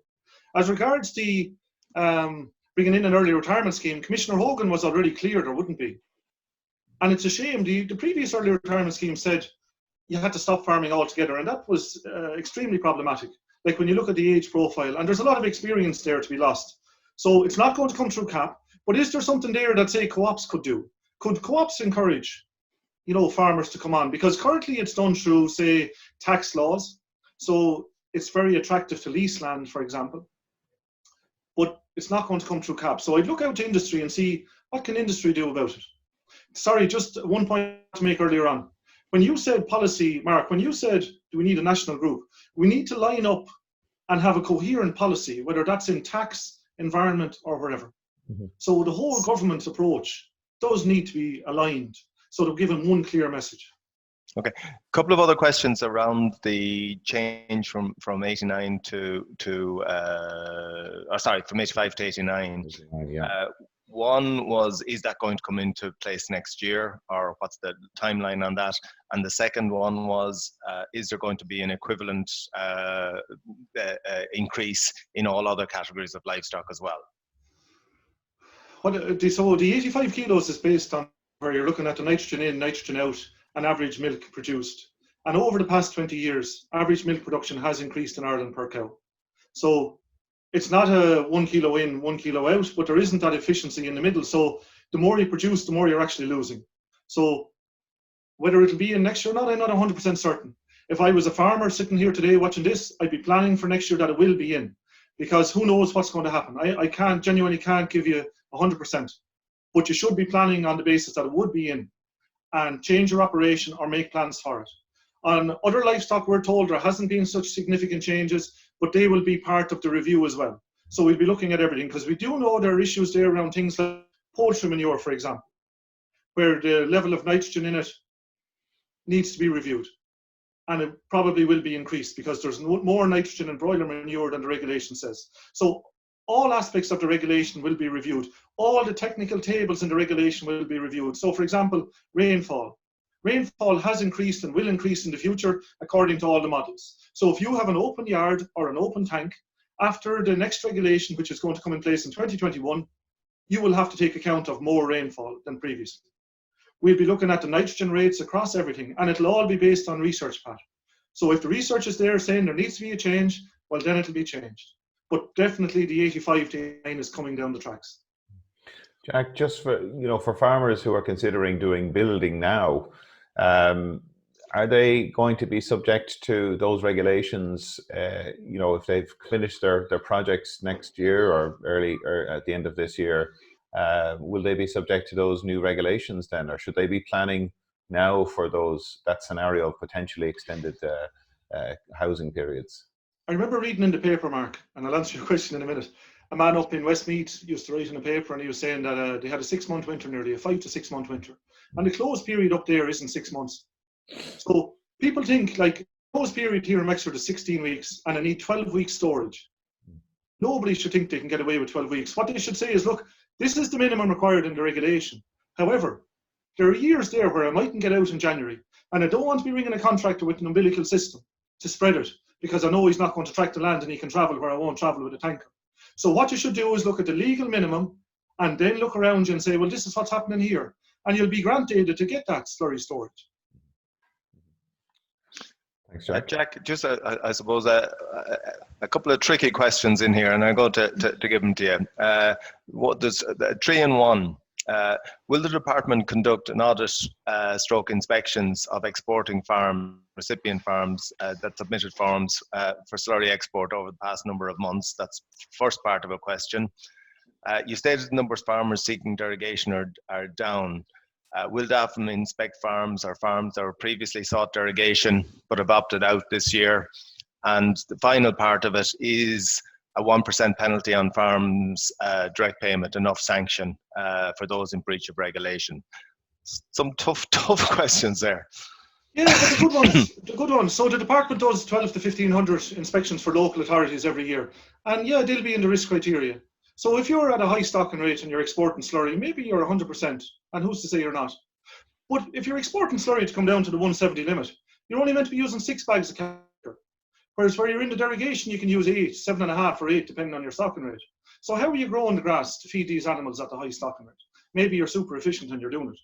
As regards the bringing in an early retirement scheme, Commissioner Hogan was already clear there wouldn't be. And it's a shame, the previous early retirement scheme said you had to stop farming altogether, and that was extremely problematic. Like when you look at the age profile, and there's a lot of experience there to be lost. So it's not going to come through CAP, but is there something there that, say, co-ops could do? Could co-ops encourage, you know, farmers to come on? Because currently it's done through, say, tax laws. So it's very attractive to lease land, for example. But it's not going to come through CAP. So I'd look out to industry and see what can industry do about it. Sorry, just one point to make earlier on. When you said policy, Mark, when you said, do we need a national group? We need to line up and have a coherent policy, whether that's in tax, environment, or wherever. Mm-hmm. So the whole government approach does need to be aligned, so to give them one clear message. Okay, a couple of other questions around the change from 89 from 85 to 89. Yeah. One was, is that going to come into place next year, or what's the timeline on that? And the second one was, is there going to be an equivalent increase in all other categories of livestock as well? So the 85 kilos is based on where you're looking at the nitrogen in, nitrogen out, and average milk produced. And over the past 20 years, average milk production has increased in Ireland per cow. So it's not a 1 kilo in, 1 kilo out, but there isn't that efficiency in the middle. So the more you produce, the more you're actually losing. So whether it'll be in next year or not, I'm not 100% certain. If I was a farmer sitting here today watching this, I'd be planning for next year that it will be in, because who knows what's going to happen. I genuinely can't give you 100%, but you should be planning on the basis that it would be in, and change your operation or make plans for it. On other livestock, we're told there hasn't been such significant changes, but they will be part of the review as well. So we'll be looking at everything, because we do know there are issues there around things like poultry manure, for example, where the level of nitrogen in it needs to be reviewed. And it probably will be increased because there's more nitrogen in broiler manure than the regulation says. So all aspects of the regulation will be reviewed. All the technical tables in the regulation will be reviewed. So for example, rainfall. Rainfall has increased and will increase in the future according to all the models. So if you have an open yard or an open tank, after the next regulation, which is going to come in place in 2021, you will have to take account of more rainfall than previously. We'll be looking at the nitrogen rates across everything, and it'll all be based on research, Pat. So if the research is there saying there needs to be a change, well, then it'll be changed. But definitely the 85 to 89 is coming down the tracks. Jack, just for farmers who are considering doing building now, are they going to be subject to those regulations? If they've finished their projects next year or early or at the end of this year, will they be subject to those new regulations then, or should they be planning now for that scenario of potentially extended housing periods? I remember reading in the paper, Mark, and I'll answer your question in a minute. A man up in Westmeath used to write in a paper, and he was saying that they had a 6-month winter, nearly a 5 to 6 month winter, and the closed period up there isn't 6 months. So people think like closed period here in Wexford is 16 weeks, and I need 12 weeks storage. Nobody should think they can get away with 12 weeks. What they should say is, look, this is the minimum required in the regulation. However, there are years there where I mightn't get out in January, and I don't want to be ringing a contractor with an umbilical system to spread it, because I know he's not going to track the land and he can travel where I won't travel with a tanker. So what you should do is look at the legal minimum and then look around you and say, well, this is what's happening here. And you'll be granted to get that slurry storage. Thanks, Jack. Jack, just I suppose a couple of tricky questions in here, and I'm going to give them to you. What does 3 in 1? Will the department conduct an audit stroke inspections of exporting recipient farms that submitted forms for slurry export over the past number of months? That's the first part of a question. You stated the number of farmers seeking derogation are down. Will DAFM inspect farms that were previously sought derogation but have opted out this year? And the final part of it is a 1% penalty on farms' direct payment, enough sanction for those in breach of regulation. Some tough questions there. Yeah, but the good ones. The good ones. So the department does 12 to 1,500 inspections for local authorities every year, and yeah, they'll be in the risk criteria. So if you're at a high stocking rate and you're exporting slurry, maybe you're 100%, and who's to say you're not? But if you're exporting slurry to come down to the 170 limit, you're only meant to be using 6 bags of character. Whereas where you're in the derogation, you can use 8, 7.5 or 8, depending on your stocking rate. So how are you growing the grass to feed these animals at the high stocking rate? Maybe you're super efficient and you're doing it.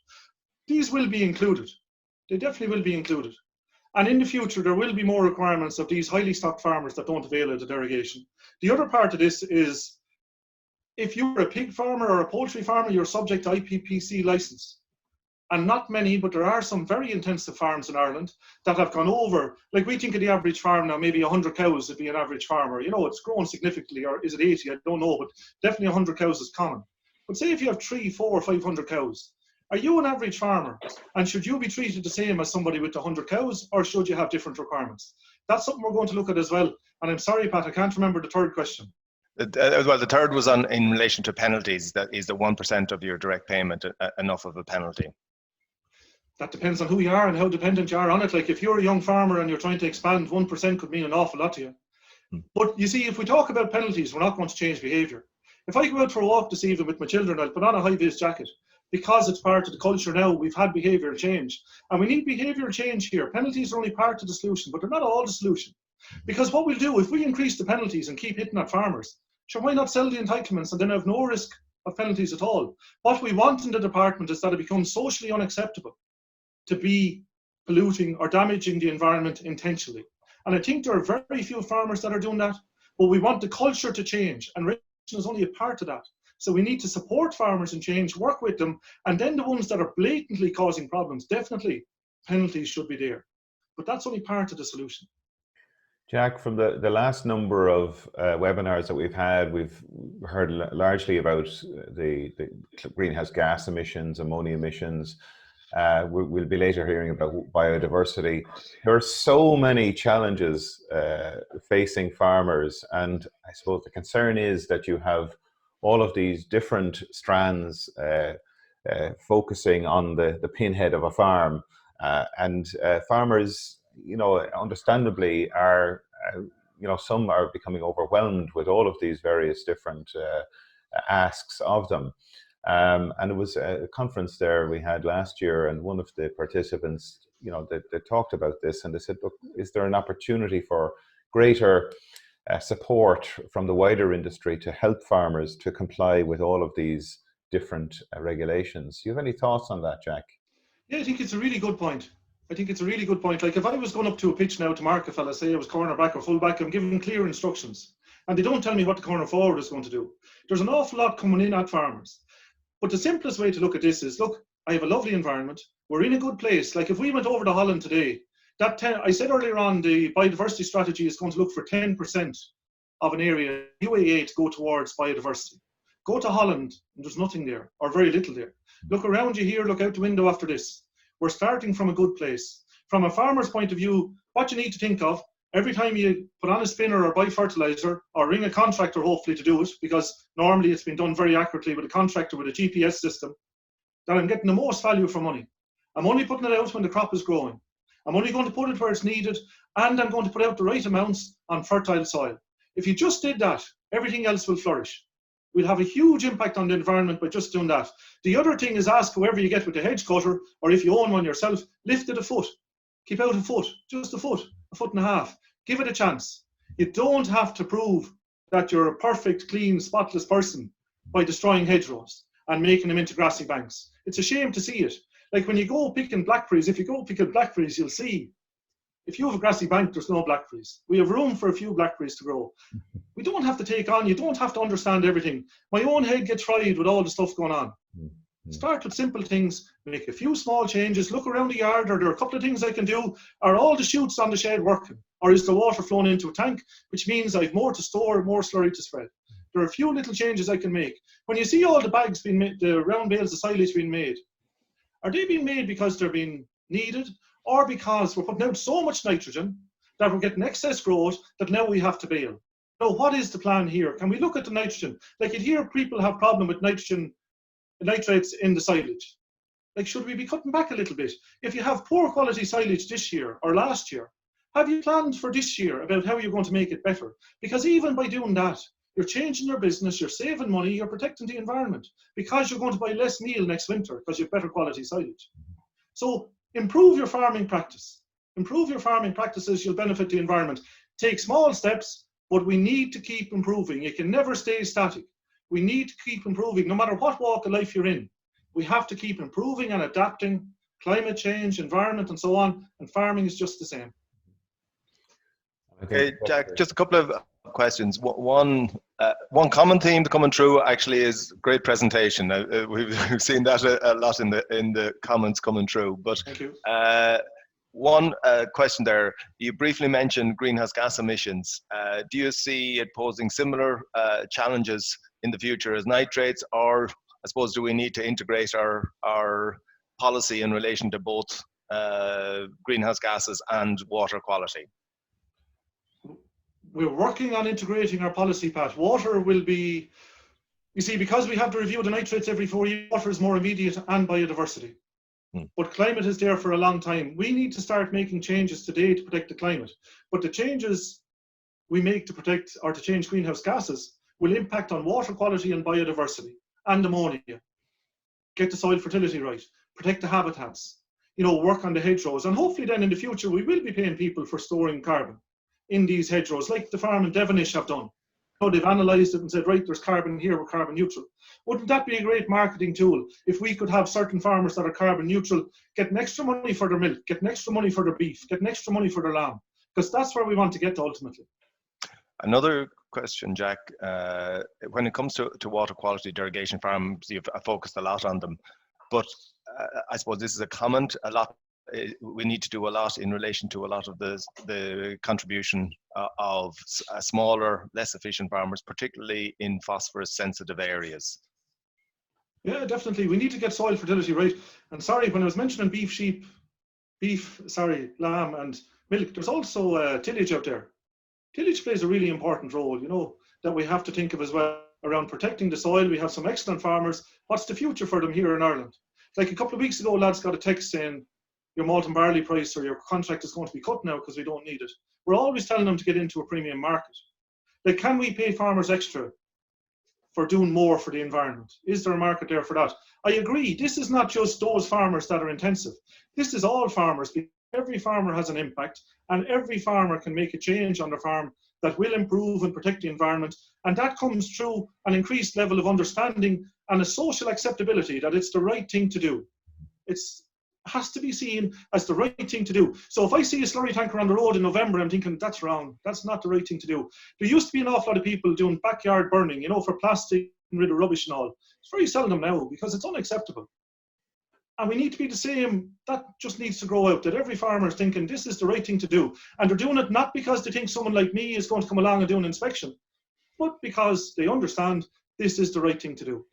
These will be included. They definitely will be included. And in the future, there will be more requirements of these highly stocked farmers that don't avail of the derogation. The other part of this is, if you're a pig farmer or a poultry farmer, you're subject to IPPC license. And not many, but there are some very intensive farms in Ireland that have gone over, like we think of the average farm now, maybe 100 cows would be an average farmer. You know, it's grown significantly, or is it 80? I don't know, but definitely 100 cows is common. But say if you have 3, 4, or 500 cows, are you an average farmer? And should you be treated the same as somebody with 100 cows, or should you have different requirements? That's something we're going to look at as well. And I'm sorry, Pat, I can't remember the third question. Well, the third was in relation to penalties. That is the 1% of your direct payment enough of a penalty? That depends on who you are and how dependent you are on it. Like if you're a young farmer and you're trying to expand, 1% could mean an awful lot to you. But you see, if we talk about penalties, we're not going to change behaviour. If I go out for a walk this evening with my children, I'll put on a high-vis jacket. Because it's part of the culture now, we've had behavioural change. And we need behavioural change here. Penalties are only part of the solution, but they're not all the solution. Because what we'll do, if we increase the penalties and keep hitting at farmers, sure, why not sell the entitlements and then have no risk of penalties at all? What we want in the department is that it becomes socially unacceptable to be polluting or damaging the environment intentionally. And I think there are very few farmers that are doing that, but we want the culture to change, and regulation is only a part of that. So we need to support farmers in change, work with them, and then the ones that are blatantly causing problems, definitely penalties should be there. But that's only part of the solution. Jack, from the last number of webinars that we've had, we've heard largely about the greenhouse gas emissions, ammonia emissions. We'll be later hearing about biodiversity. There are so many challenges facing farmers, and I suppose the concern is that you have all of these different strands focusing on the pinhead of a farm, and farmers, you know, understandably are, you know, some are becoming overwhelmed with all of these various different asks of them. And it was a conference there we had last year, and one of the participants, you know, they talked about this, and they said, look, is there an opportunity for greater support from the wider industry to help farmers to comply with all of these different regulations? Do you have any thoughts on that, Jack? Yeah, I think it's a really good point. Like if I was going up to a pitch now to mark a fella, say I was cornerback or fullback, I'm given clear instructions, and they don't tell me what the corner forward is going to do. There's an awful lot coming in at farmers. But the simplest way to look at this is, look, I have a lovely environment. We're in a good place. Like if we went over to Holland today, I said earlier on, the biodiversity strategy is going to look for 10% of an area, UA8, to go towards biodiversity. Go to Holland, and there's nothing there, or very little there. Look around you here, look out the window after this. We're starting from a good place. From a farmer's point of view, what you need to think of, every time you put on a spinner or buy fertilizer, or ring a contractor hopefully to do it, because normally it's been done very accurately with a contractor with a GPS system, that I'm getting the most value for money. I'm only putting it out when the crop is growing. I'm only going to put it where it's needed, and I'm going to put out the right amounts on fertile soil. If you just did that, everything else will flourish. We'll have a huge impact on the environment by just doing that. The other thing is, ask whoever you get with the hedge cutter, or if you own one yourself, lift it a foot. Keep out a foot, just a foot and a half. Give it a chance. You don't have to prove that you're a perfect, clean, spotless person by destroying hedgerows and making them into grassy banks. It's a shame to see it. Like when you go picking blackberries, if you go picking blackberries, you'll see If you have a grassy bank, there's no blackberries. We have room for a few blackberries to grow. We don't have to take on, you don't have to understand everything. My own head gets fried with all the stuff going on. Start with simple things, make a few small changes, look around the yard, are there a couple of things I can do? Are all the chutes on the shed working? Or is the water flowing into a tank, which means I've more to store, more slurry to spread? There are a few little changes I can make. When you see all the bags being made, the round bales of silage being made, are they being made because they're being needed, or because we're putting out so much nitrogen that we're getting excess growth that now we have to bale? So what is the plan here? Can we look at the nitrogen? Like, you hear people have problem with nitrates in the silage. Like, should we be cutting back a little bit? If you have poor quality silage this year or last year, have you planned for this year about how you're going to make it better? Because even by doing that, you're changing your business, you're saving money, you're protecting the environment, because you're going to buy less meal next winter because you have better quality silage. So improve your farming practice. Improve your farming practices, you'll benefit the environment. Take small steps, but we need to keep improving. You can never stay static. We need to keep improving, no matter what walk of life you're in. We have to keep improving and adapting. Climate change, environment, and so on, and farming is just the same. Okay, Jack, just a couple of questions. One common theme coming through actually is great presentation. We've seen that a lot in the comments coming through. But thank you. One question there. You briefly mentioned greenhouse gas emissions. Do you see it posing similar challenges in the future as nitrates, or I suppose do we need to integrate our policy in relation to both greenhouse gases and water quality? We're working on integrating our policy, Pat. Water will be, you see, because we have to review the nitrates every 4 years, water is more immediate, and biodiversity. But climate is there for a long time. We need to start making changes today to protect the climate. But the changes we make to protect or to change greenhouse gases will impact on water quality and biodiversity and ammonia. Get the soil fertility right, protect the habitats, work on the hedgerows. And hopefully then in the future, we will be paying people for storing carbon in these hedgerows, like the farm in Devonish have done. They've analysed it and said, right, there's carbon here, we're carbon neutral. Wouldn't that be a great marketing tool if we could have certain farmers that are carbon neutral getting extra money for their milk, getting extra money for their beef, getting extra money for their lamb? Because that's where we want to get to ultimately. Another question, Jack. When it comes to water quality, derogation farms, you've focused a lot on them. But I suppose this is a comment, a lot. We need to do a lot in relation to a lot of the contribution of smaller, less efficient farmers, particularly in phosphorus sensitive areas. Yeah, definitely. We need to get soil fertility right. And sorry, when I was mentioning lamb and milk, there's also tillage out there. Tillage plays a really important role, that we have to think of as well around protecting the soil. We have some excellent farmers. What's the future for them here in Ireland? Like a couple of weeks ago, lads got a text saying, your malt and barley price or your contract is going to be cut now because we don't need it. We're always telling them to get into a premium market. Like, can we pay farmers extra for doing more for the environment? Is there a market there for that? I agree. This is not just those farmers that are intensive. This is all farmers. Every farmer has an impact, and every farmer can make a change on their farm that will improve and protect the environment. And that comes through an increased level of understanding and a social acceptability that it's the right thing to do. It has to be seen as the right thing to do. So if I see a slurry tanker on the road in November, I'm thinking, that's wrong. That's not the right thing to do. There used to be an awful lot of people doing backyard burning, for plastic and rid of rubbish and all. It's very seldom now because it's unacceptable. And we need to be the same. That just needs to grow out, that every farmer is thinking this is the right thing to do. And they're doing it not because they think someone like me is going to come along and do an inspection, but because they understand this is the right thing to do.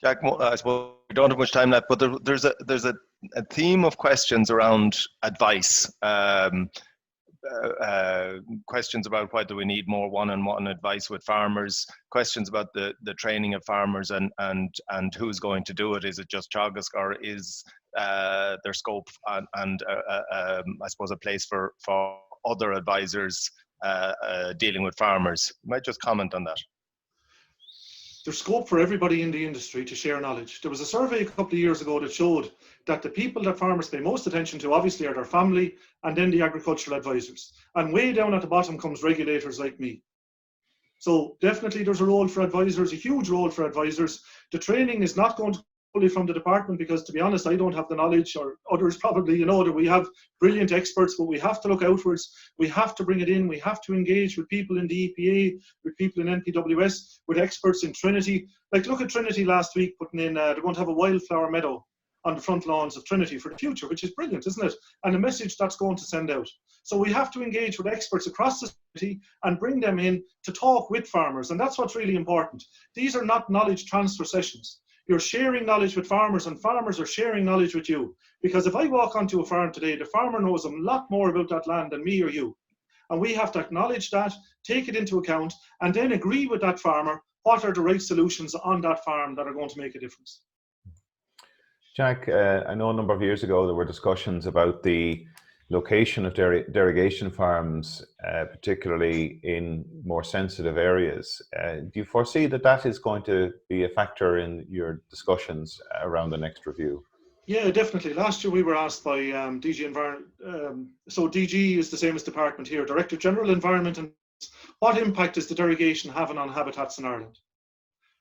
Jack, I suppose we don't have much time left, but there's a theme of questions around advice. Questions about whether we need more one-on-one advice with farmers, questions about the training of farmers and who's going to do it. Is it just Teagasc, or is there scope and I suppose a place for other advisors dealing with farmers? You might just comment on that. There's scope for everybody in the industry to share knowledge. There was a survey a couple of years ago that showed that the people that farmers pay most attention to obviously are their family and then the agricultural advisors. And way down at the bottom comes regulators like me. So definitely there's a role for advisors, a huge role for advisors. The training is not going to fully from the department, because to be honest, I don't have the knowledge, or others probably, that we have brilliant experts, but we have to look outwards. We have to bring it in. We have to engage with people in the EPA, with people in NPWS, with experts in Trinity. Like, look at Trinity last week putting in, they're going to have a wildflower meadow on the front lawns of Trinity for the future, which is brilliant, isn't it? And a message that's going to send out. So we have to engage with experts across the city and bring them in to talk with farmers. And that's what's really important. These are not knowledge transfer sessions. You're sharing knowledge with farmers, and farmers are sharing knowledge with you. Because if I walk onto a farm today, the farmer knows a lot more about that land than me or you. And we have to acknowledge that, take it into account, and then agree with that farmer what are the right solutions on that farm that are going to make a difference. Jack, I know a number of years ago there were discussions about the location of derogation farms, particularly in more sensitive areas. Do you foresee that that is going to be a factor in your discussions around the next review? Yeah, definitely. Last year we were asked by DG Environment, so DG is the same as department here, Director General Environment, and what impact is the derogation having on habitats in Ireland?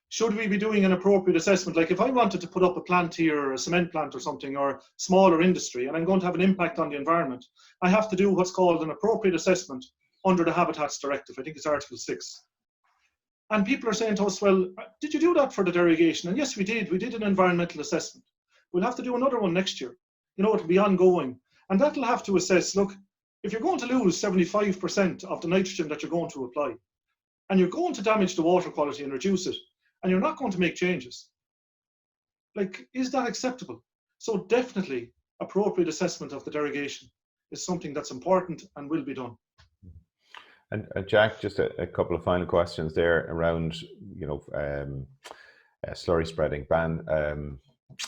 Should we be doing an appropriate assessment? Like, if I wanted to put up a plant here, a cement plant or something, or smaller industry, and I'm going to have an impact on the environment, I have to do what's called an appropriate assessment under the Habitats Directive. I think it's Article 6. And people are saying to us, well, did you do that for the derogation? And yes, we did. We did an environmental assessment. We'll have to do another one next year. It'll be ongoing. And that'll have to assess, look, if you're going to lose 75% of the nitrogen that you're going to apply, and you're going to damage the water quality and reduce it, and you're not going to make changes, like, is that acceptable? So definitely appropriate assessment of the derogation is something that's important and will be done. And Jack, just a couple of final questions there around, slurry spreading ban,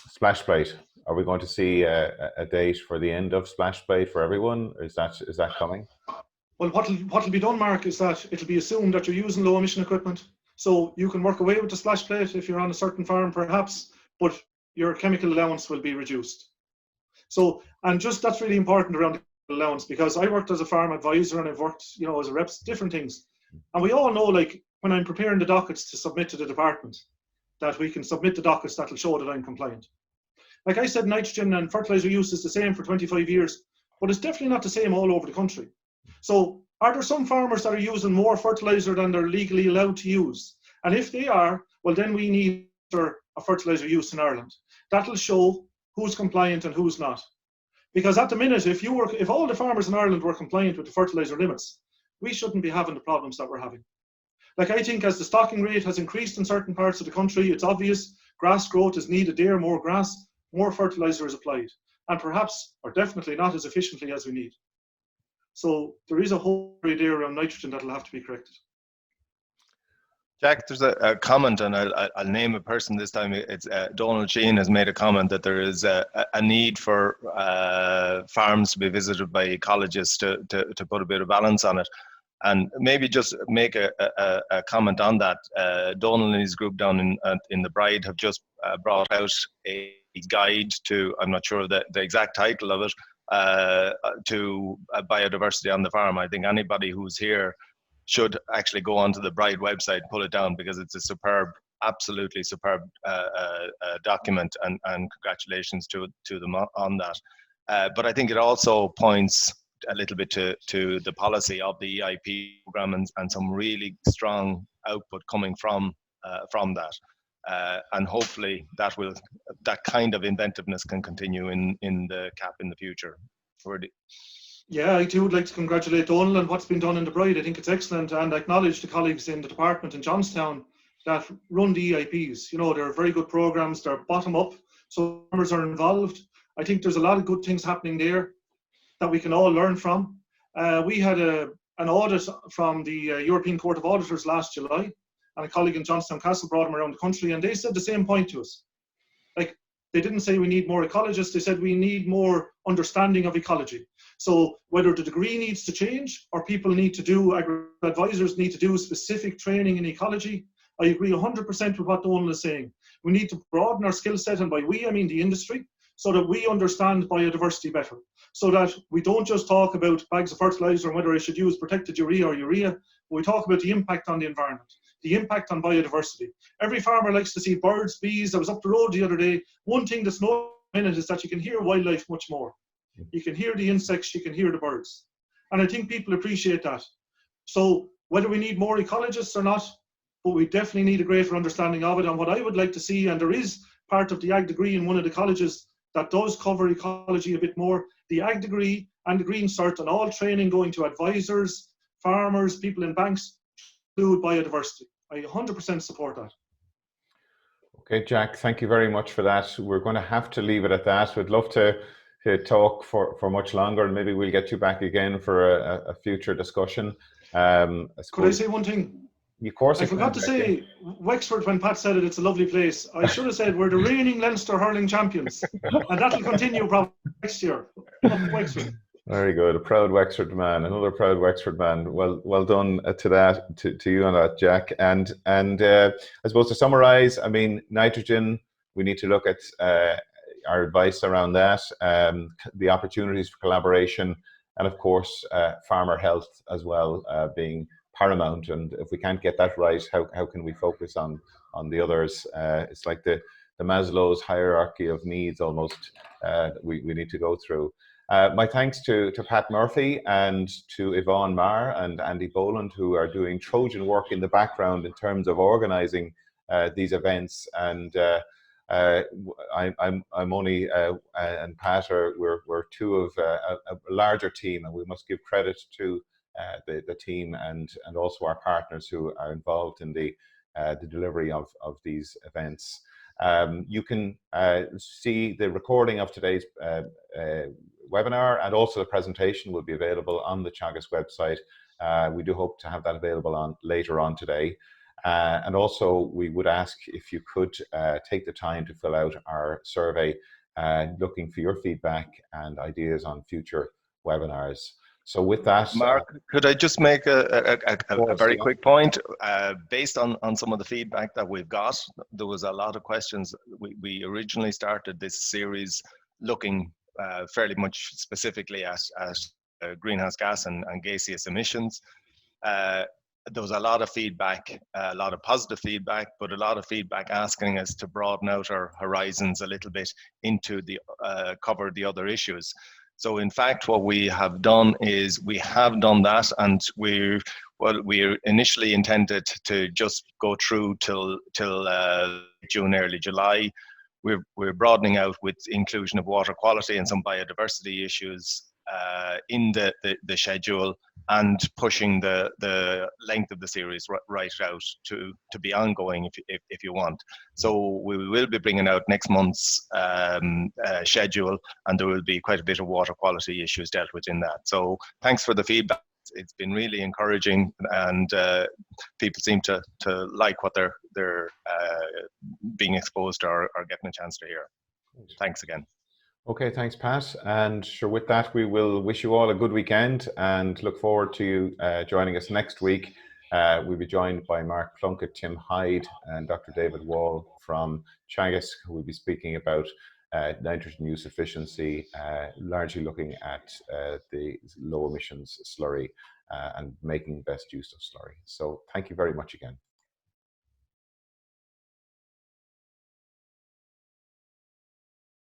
splash plate. Are we going to see a date for the end of splash plate for everyone? Is that coming? Well, what'll be done, Mark, is that it'll be assumed that you're using low emission equipment. So you can work away with the splash plate if you're on a certain farm, perhaps, but your chemical allowance will be reduced. So, and just that's really important around the allowance, because I worked as a farm advisor and I've worked, as a rep, different things. And we all know, like, when I'm preparing the dockets to submit to the department, that we can submit the dockets that'll show that I'm compliant. Like I said, nitrogen and fertilizer use is the same for 25 years, but it's definitely not the same all over the country. So are there some farmers that are using more fertilizer than they're legally allowed to use? And if they are, well, then we need a fertilizer use in Ireland. That'll show who's compliant and who's not. Because at the minute, if all the farmers in Ireland were compliant with the fertilizer limits, we shouldn't be having the problems that we're having. Like, I think as the stocking rate has increased in certain parts of the country, it's obvious grass growth is needed there, more grass, more fertilizer is applied, and perhaps, or definitely not as efficiently as we need. So there is a whole area there around nitrogen that'll have to be corrected. Jack, there's a comment, and I'll name a person this time. It's Donald Sheehan has made a comment that there is a need for farms to be visited by ecologists to put a bit of balance on it. And maybe just make a comment on that. Donald and his group down in the Bride have just brought out a guide to, I'm not sure the exact title of it, to biodiversity on the farm. I think anybody who's here should actually go onto the Bride website, pull it down, because it's a superb, absolutely superb document, and congratulations to them on that. But I think it also points a little bit to the policy of the EIP program and some really strong output coming from that. And hopefully that kind of inventiveness can continue in the CAP in the future. Yeah, I too would like to congratulate Donald on what's been done in the Bride. I think it's excellent, and acknowledge the colleagues in the department in Johnstown that run the EIPs. They're very good programs, they're bottom up, so farmers are involved. I think there's a lot of good things happening there that we can all learn from. We had an audit from the European Court of Auditors last July, and a colleague in Johnstown Castle brought them around the country, and they said the same point to us. Like, they didn't say we need more ecologists, they said we need more understanding of ecology. So whether the degree needs to change, or people need to do, advisors need to do specific training in ecology, I agree 100% with what Donald is saying. We need to broaden our skill set, and by we, I mean the industry, so that we understand biodiversity better. So that we don't just talk about bags of fertilizer and whether I should use protected urea or urea, We talk about the impact on the environment, the impact on biodiversity. Every farmer likes to see birds, bees. I was up the road the other day. One thing that's no minute is that you can hear wildlife much more. You can hear the insects, you can hear the birds. And I think people appreciate that. So whether we need more ecologists or not, but we definitely need a greater understanding of it. And what I would like to see, and there is part of the ag degree in one of the colleges that does cover ecology a bit more, the ag degree and the green cert and all training going to advisors, farmers, people in banks, include biodiversity. I 100% support that. Okay, Jack, thank you very much for that. We're going to have to leave it at that. We'd love to talk for much longer, and maybe we'll get you back again for a future discussion. Could I say one thing? Of course. I forgot to say, Wexford, when Pat said it, it's a lovely place. I should have said we're the reigning Leinster hurling champions, and that'll continue probably next year. Up Wexford. Very good. A proud Wexford man, another proud Wexford man. Well done to you on that, Jack. And I suppose to summarise, I mean, nitrogen, we need to look at our advice around that, the opportunities for collaboration, and of course, farmer health as well being paramount. And if we can't get that right, how can we focus on the others? It's like the Maslow's hierarchy of needs almost we need to go through. My thanks to Pat Murphy and to Yvonne Marr and Andy Boland, who are doing Trojan work in the background in terms of organising these events. And I'm only and Pat we're two of a larger team, and we must give credit to the team and also our partners who are involved in the delivery of these events. You can see the recording of today's webinar, and also the presentation will be available on the Teagasc website. We do hope to have that available later on today. And also we would ask if you could take the time to fill out our survey, looking for your feedback and ideas on future webinars. So with that, Mark, could I just make a very quick point? Based on some of the feedback that we've got, there was a lot of questions. We originally started this series looking fairly much specifically at greenhouse gas and gaseous emissions. There was a lot of feedback, a lot of positive feedback, but a lot of feedback asking us to broaden out our horizons a little bit into the cover the other issues. So in fact, what we have done is we have done that, and we initially intended to just go through till June, early July. We're broadening out with inclusion of water quality and some biodiversity issues in the schedule, and pushing the length of the series right out to be ongoing if you want. So we will be bringing out next month's schedule, and there will be quite a bit of water quality issues dealt with in that. So thanks for the feedback. It's been really encouraging, and people seem to like what they're being exposed to or getting a chance to hear. Thanks again. Okay, thanks, Pat. And sure, with that, we will wish you all a good weekend and look forward to you joining us next week. We'll be joined by Mark Plunkett, Tim Hyde, and Dr. David Wall from Teagasc, who will be speaking about nitrogen use efficiency, largely looking at the low emissions slurry and making best use of slurry. So thank you very much again.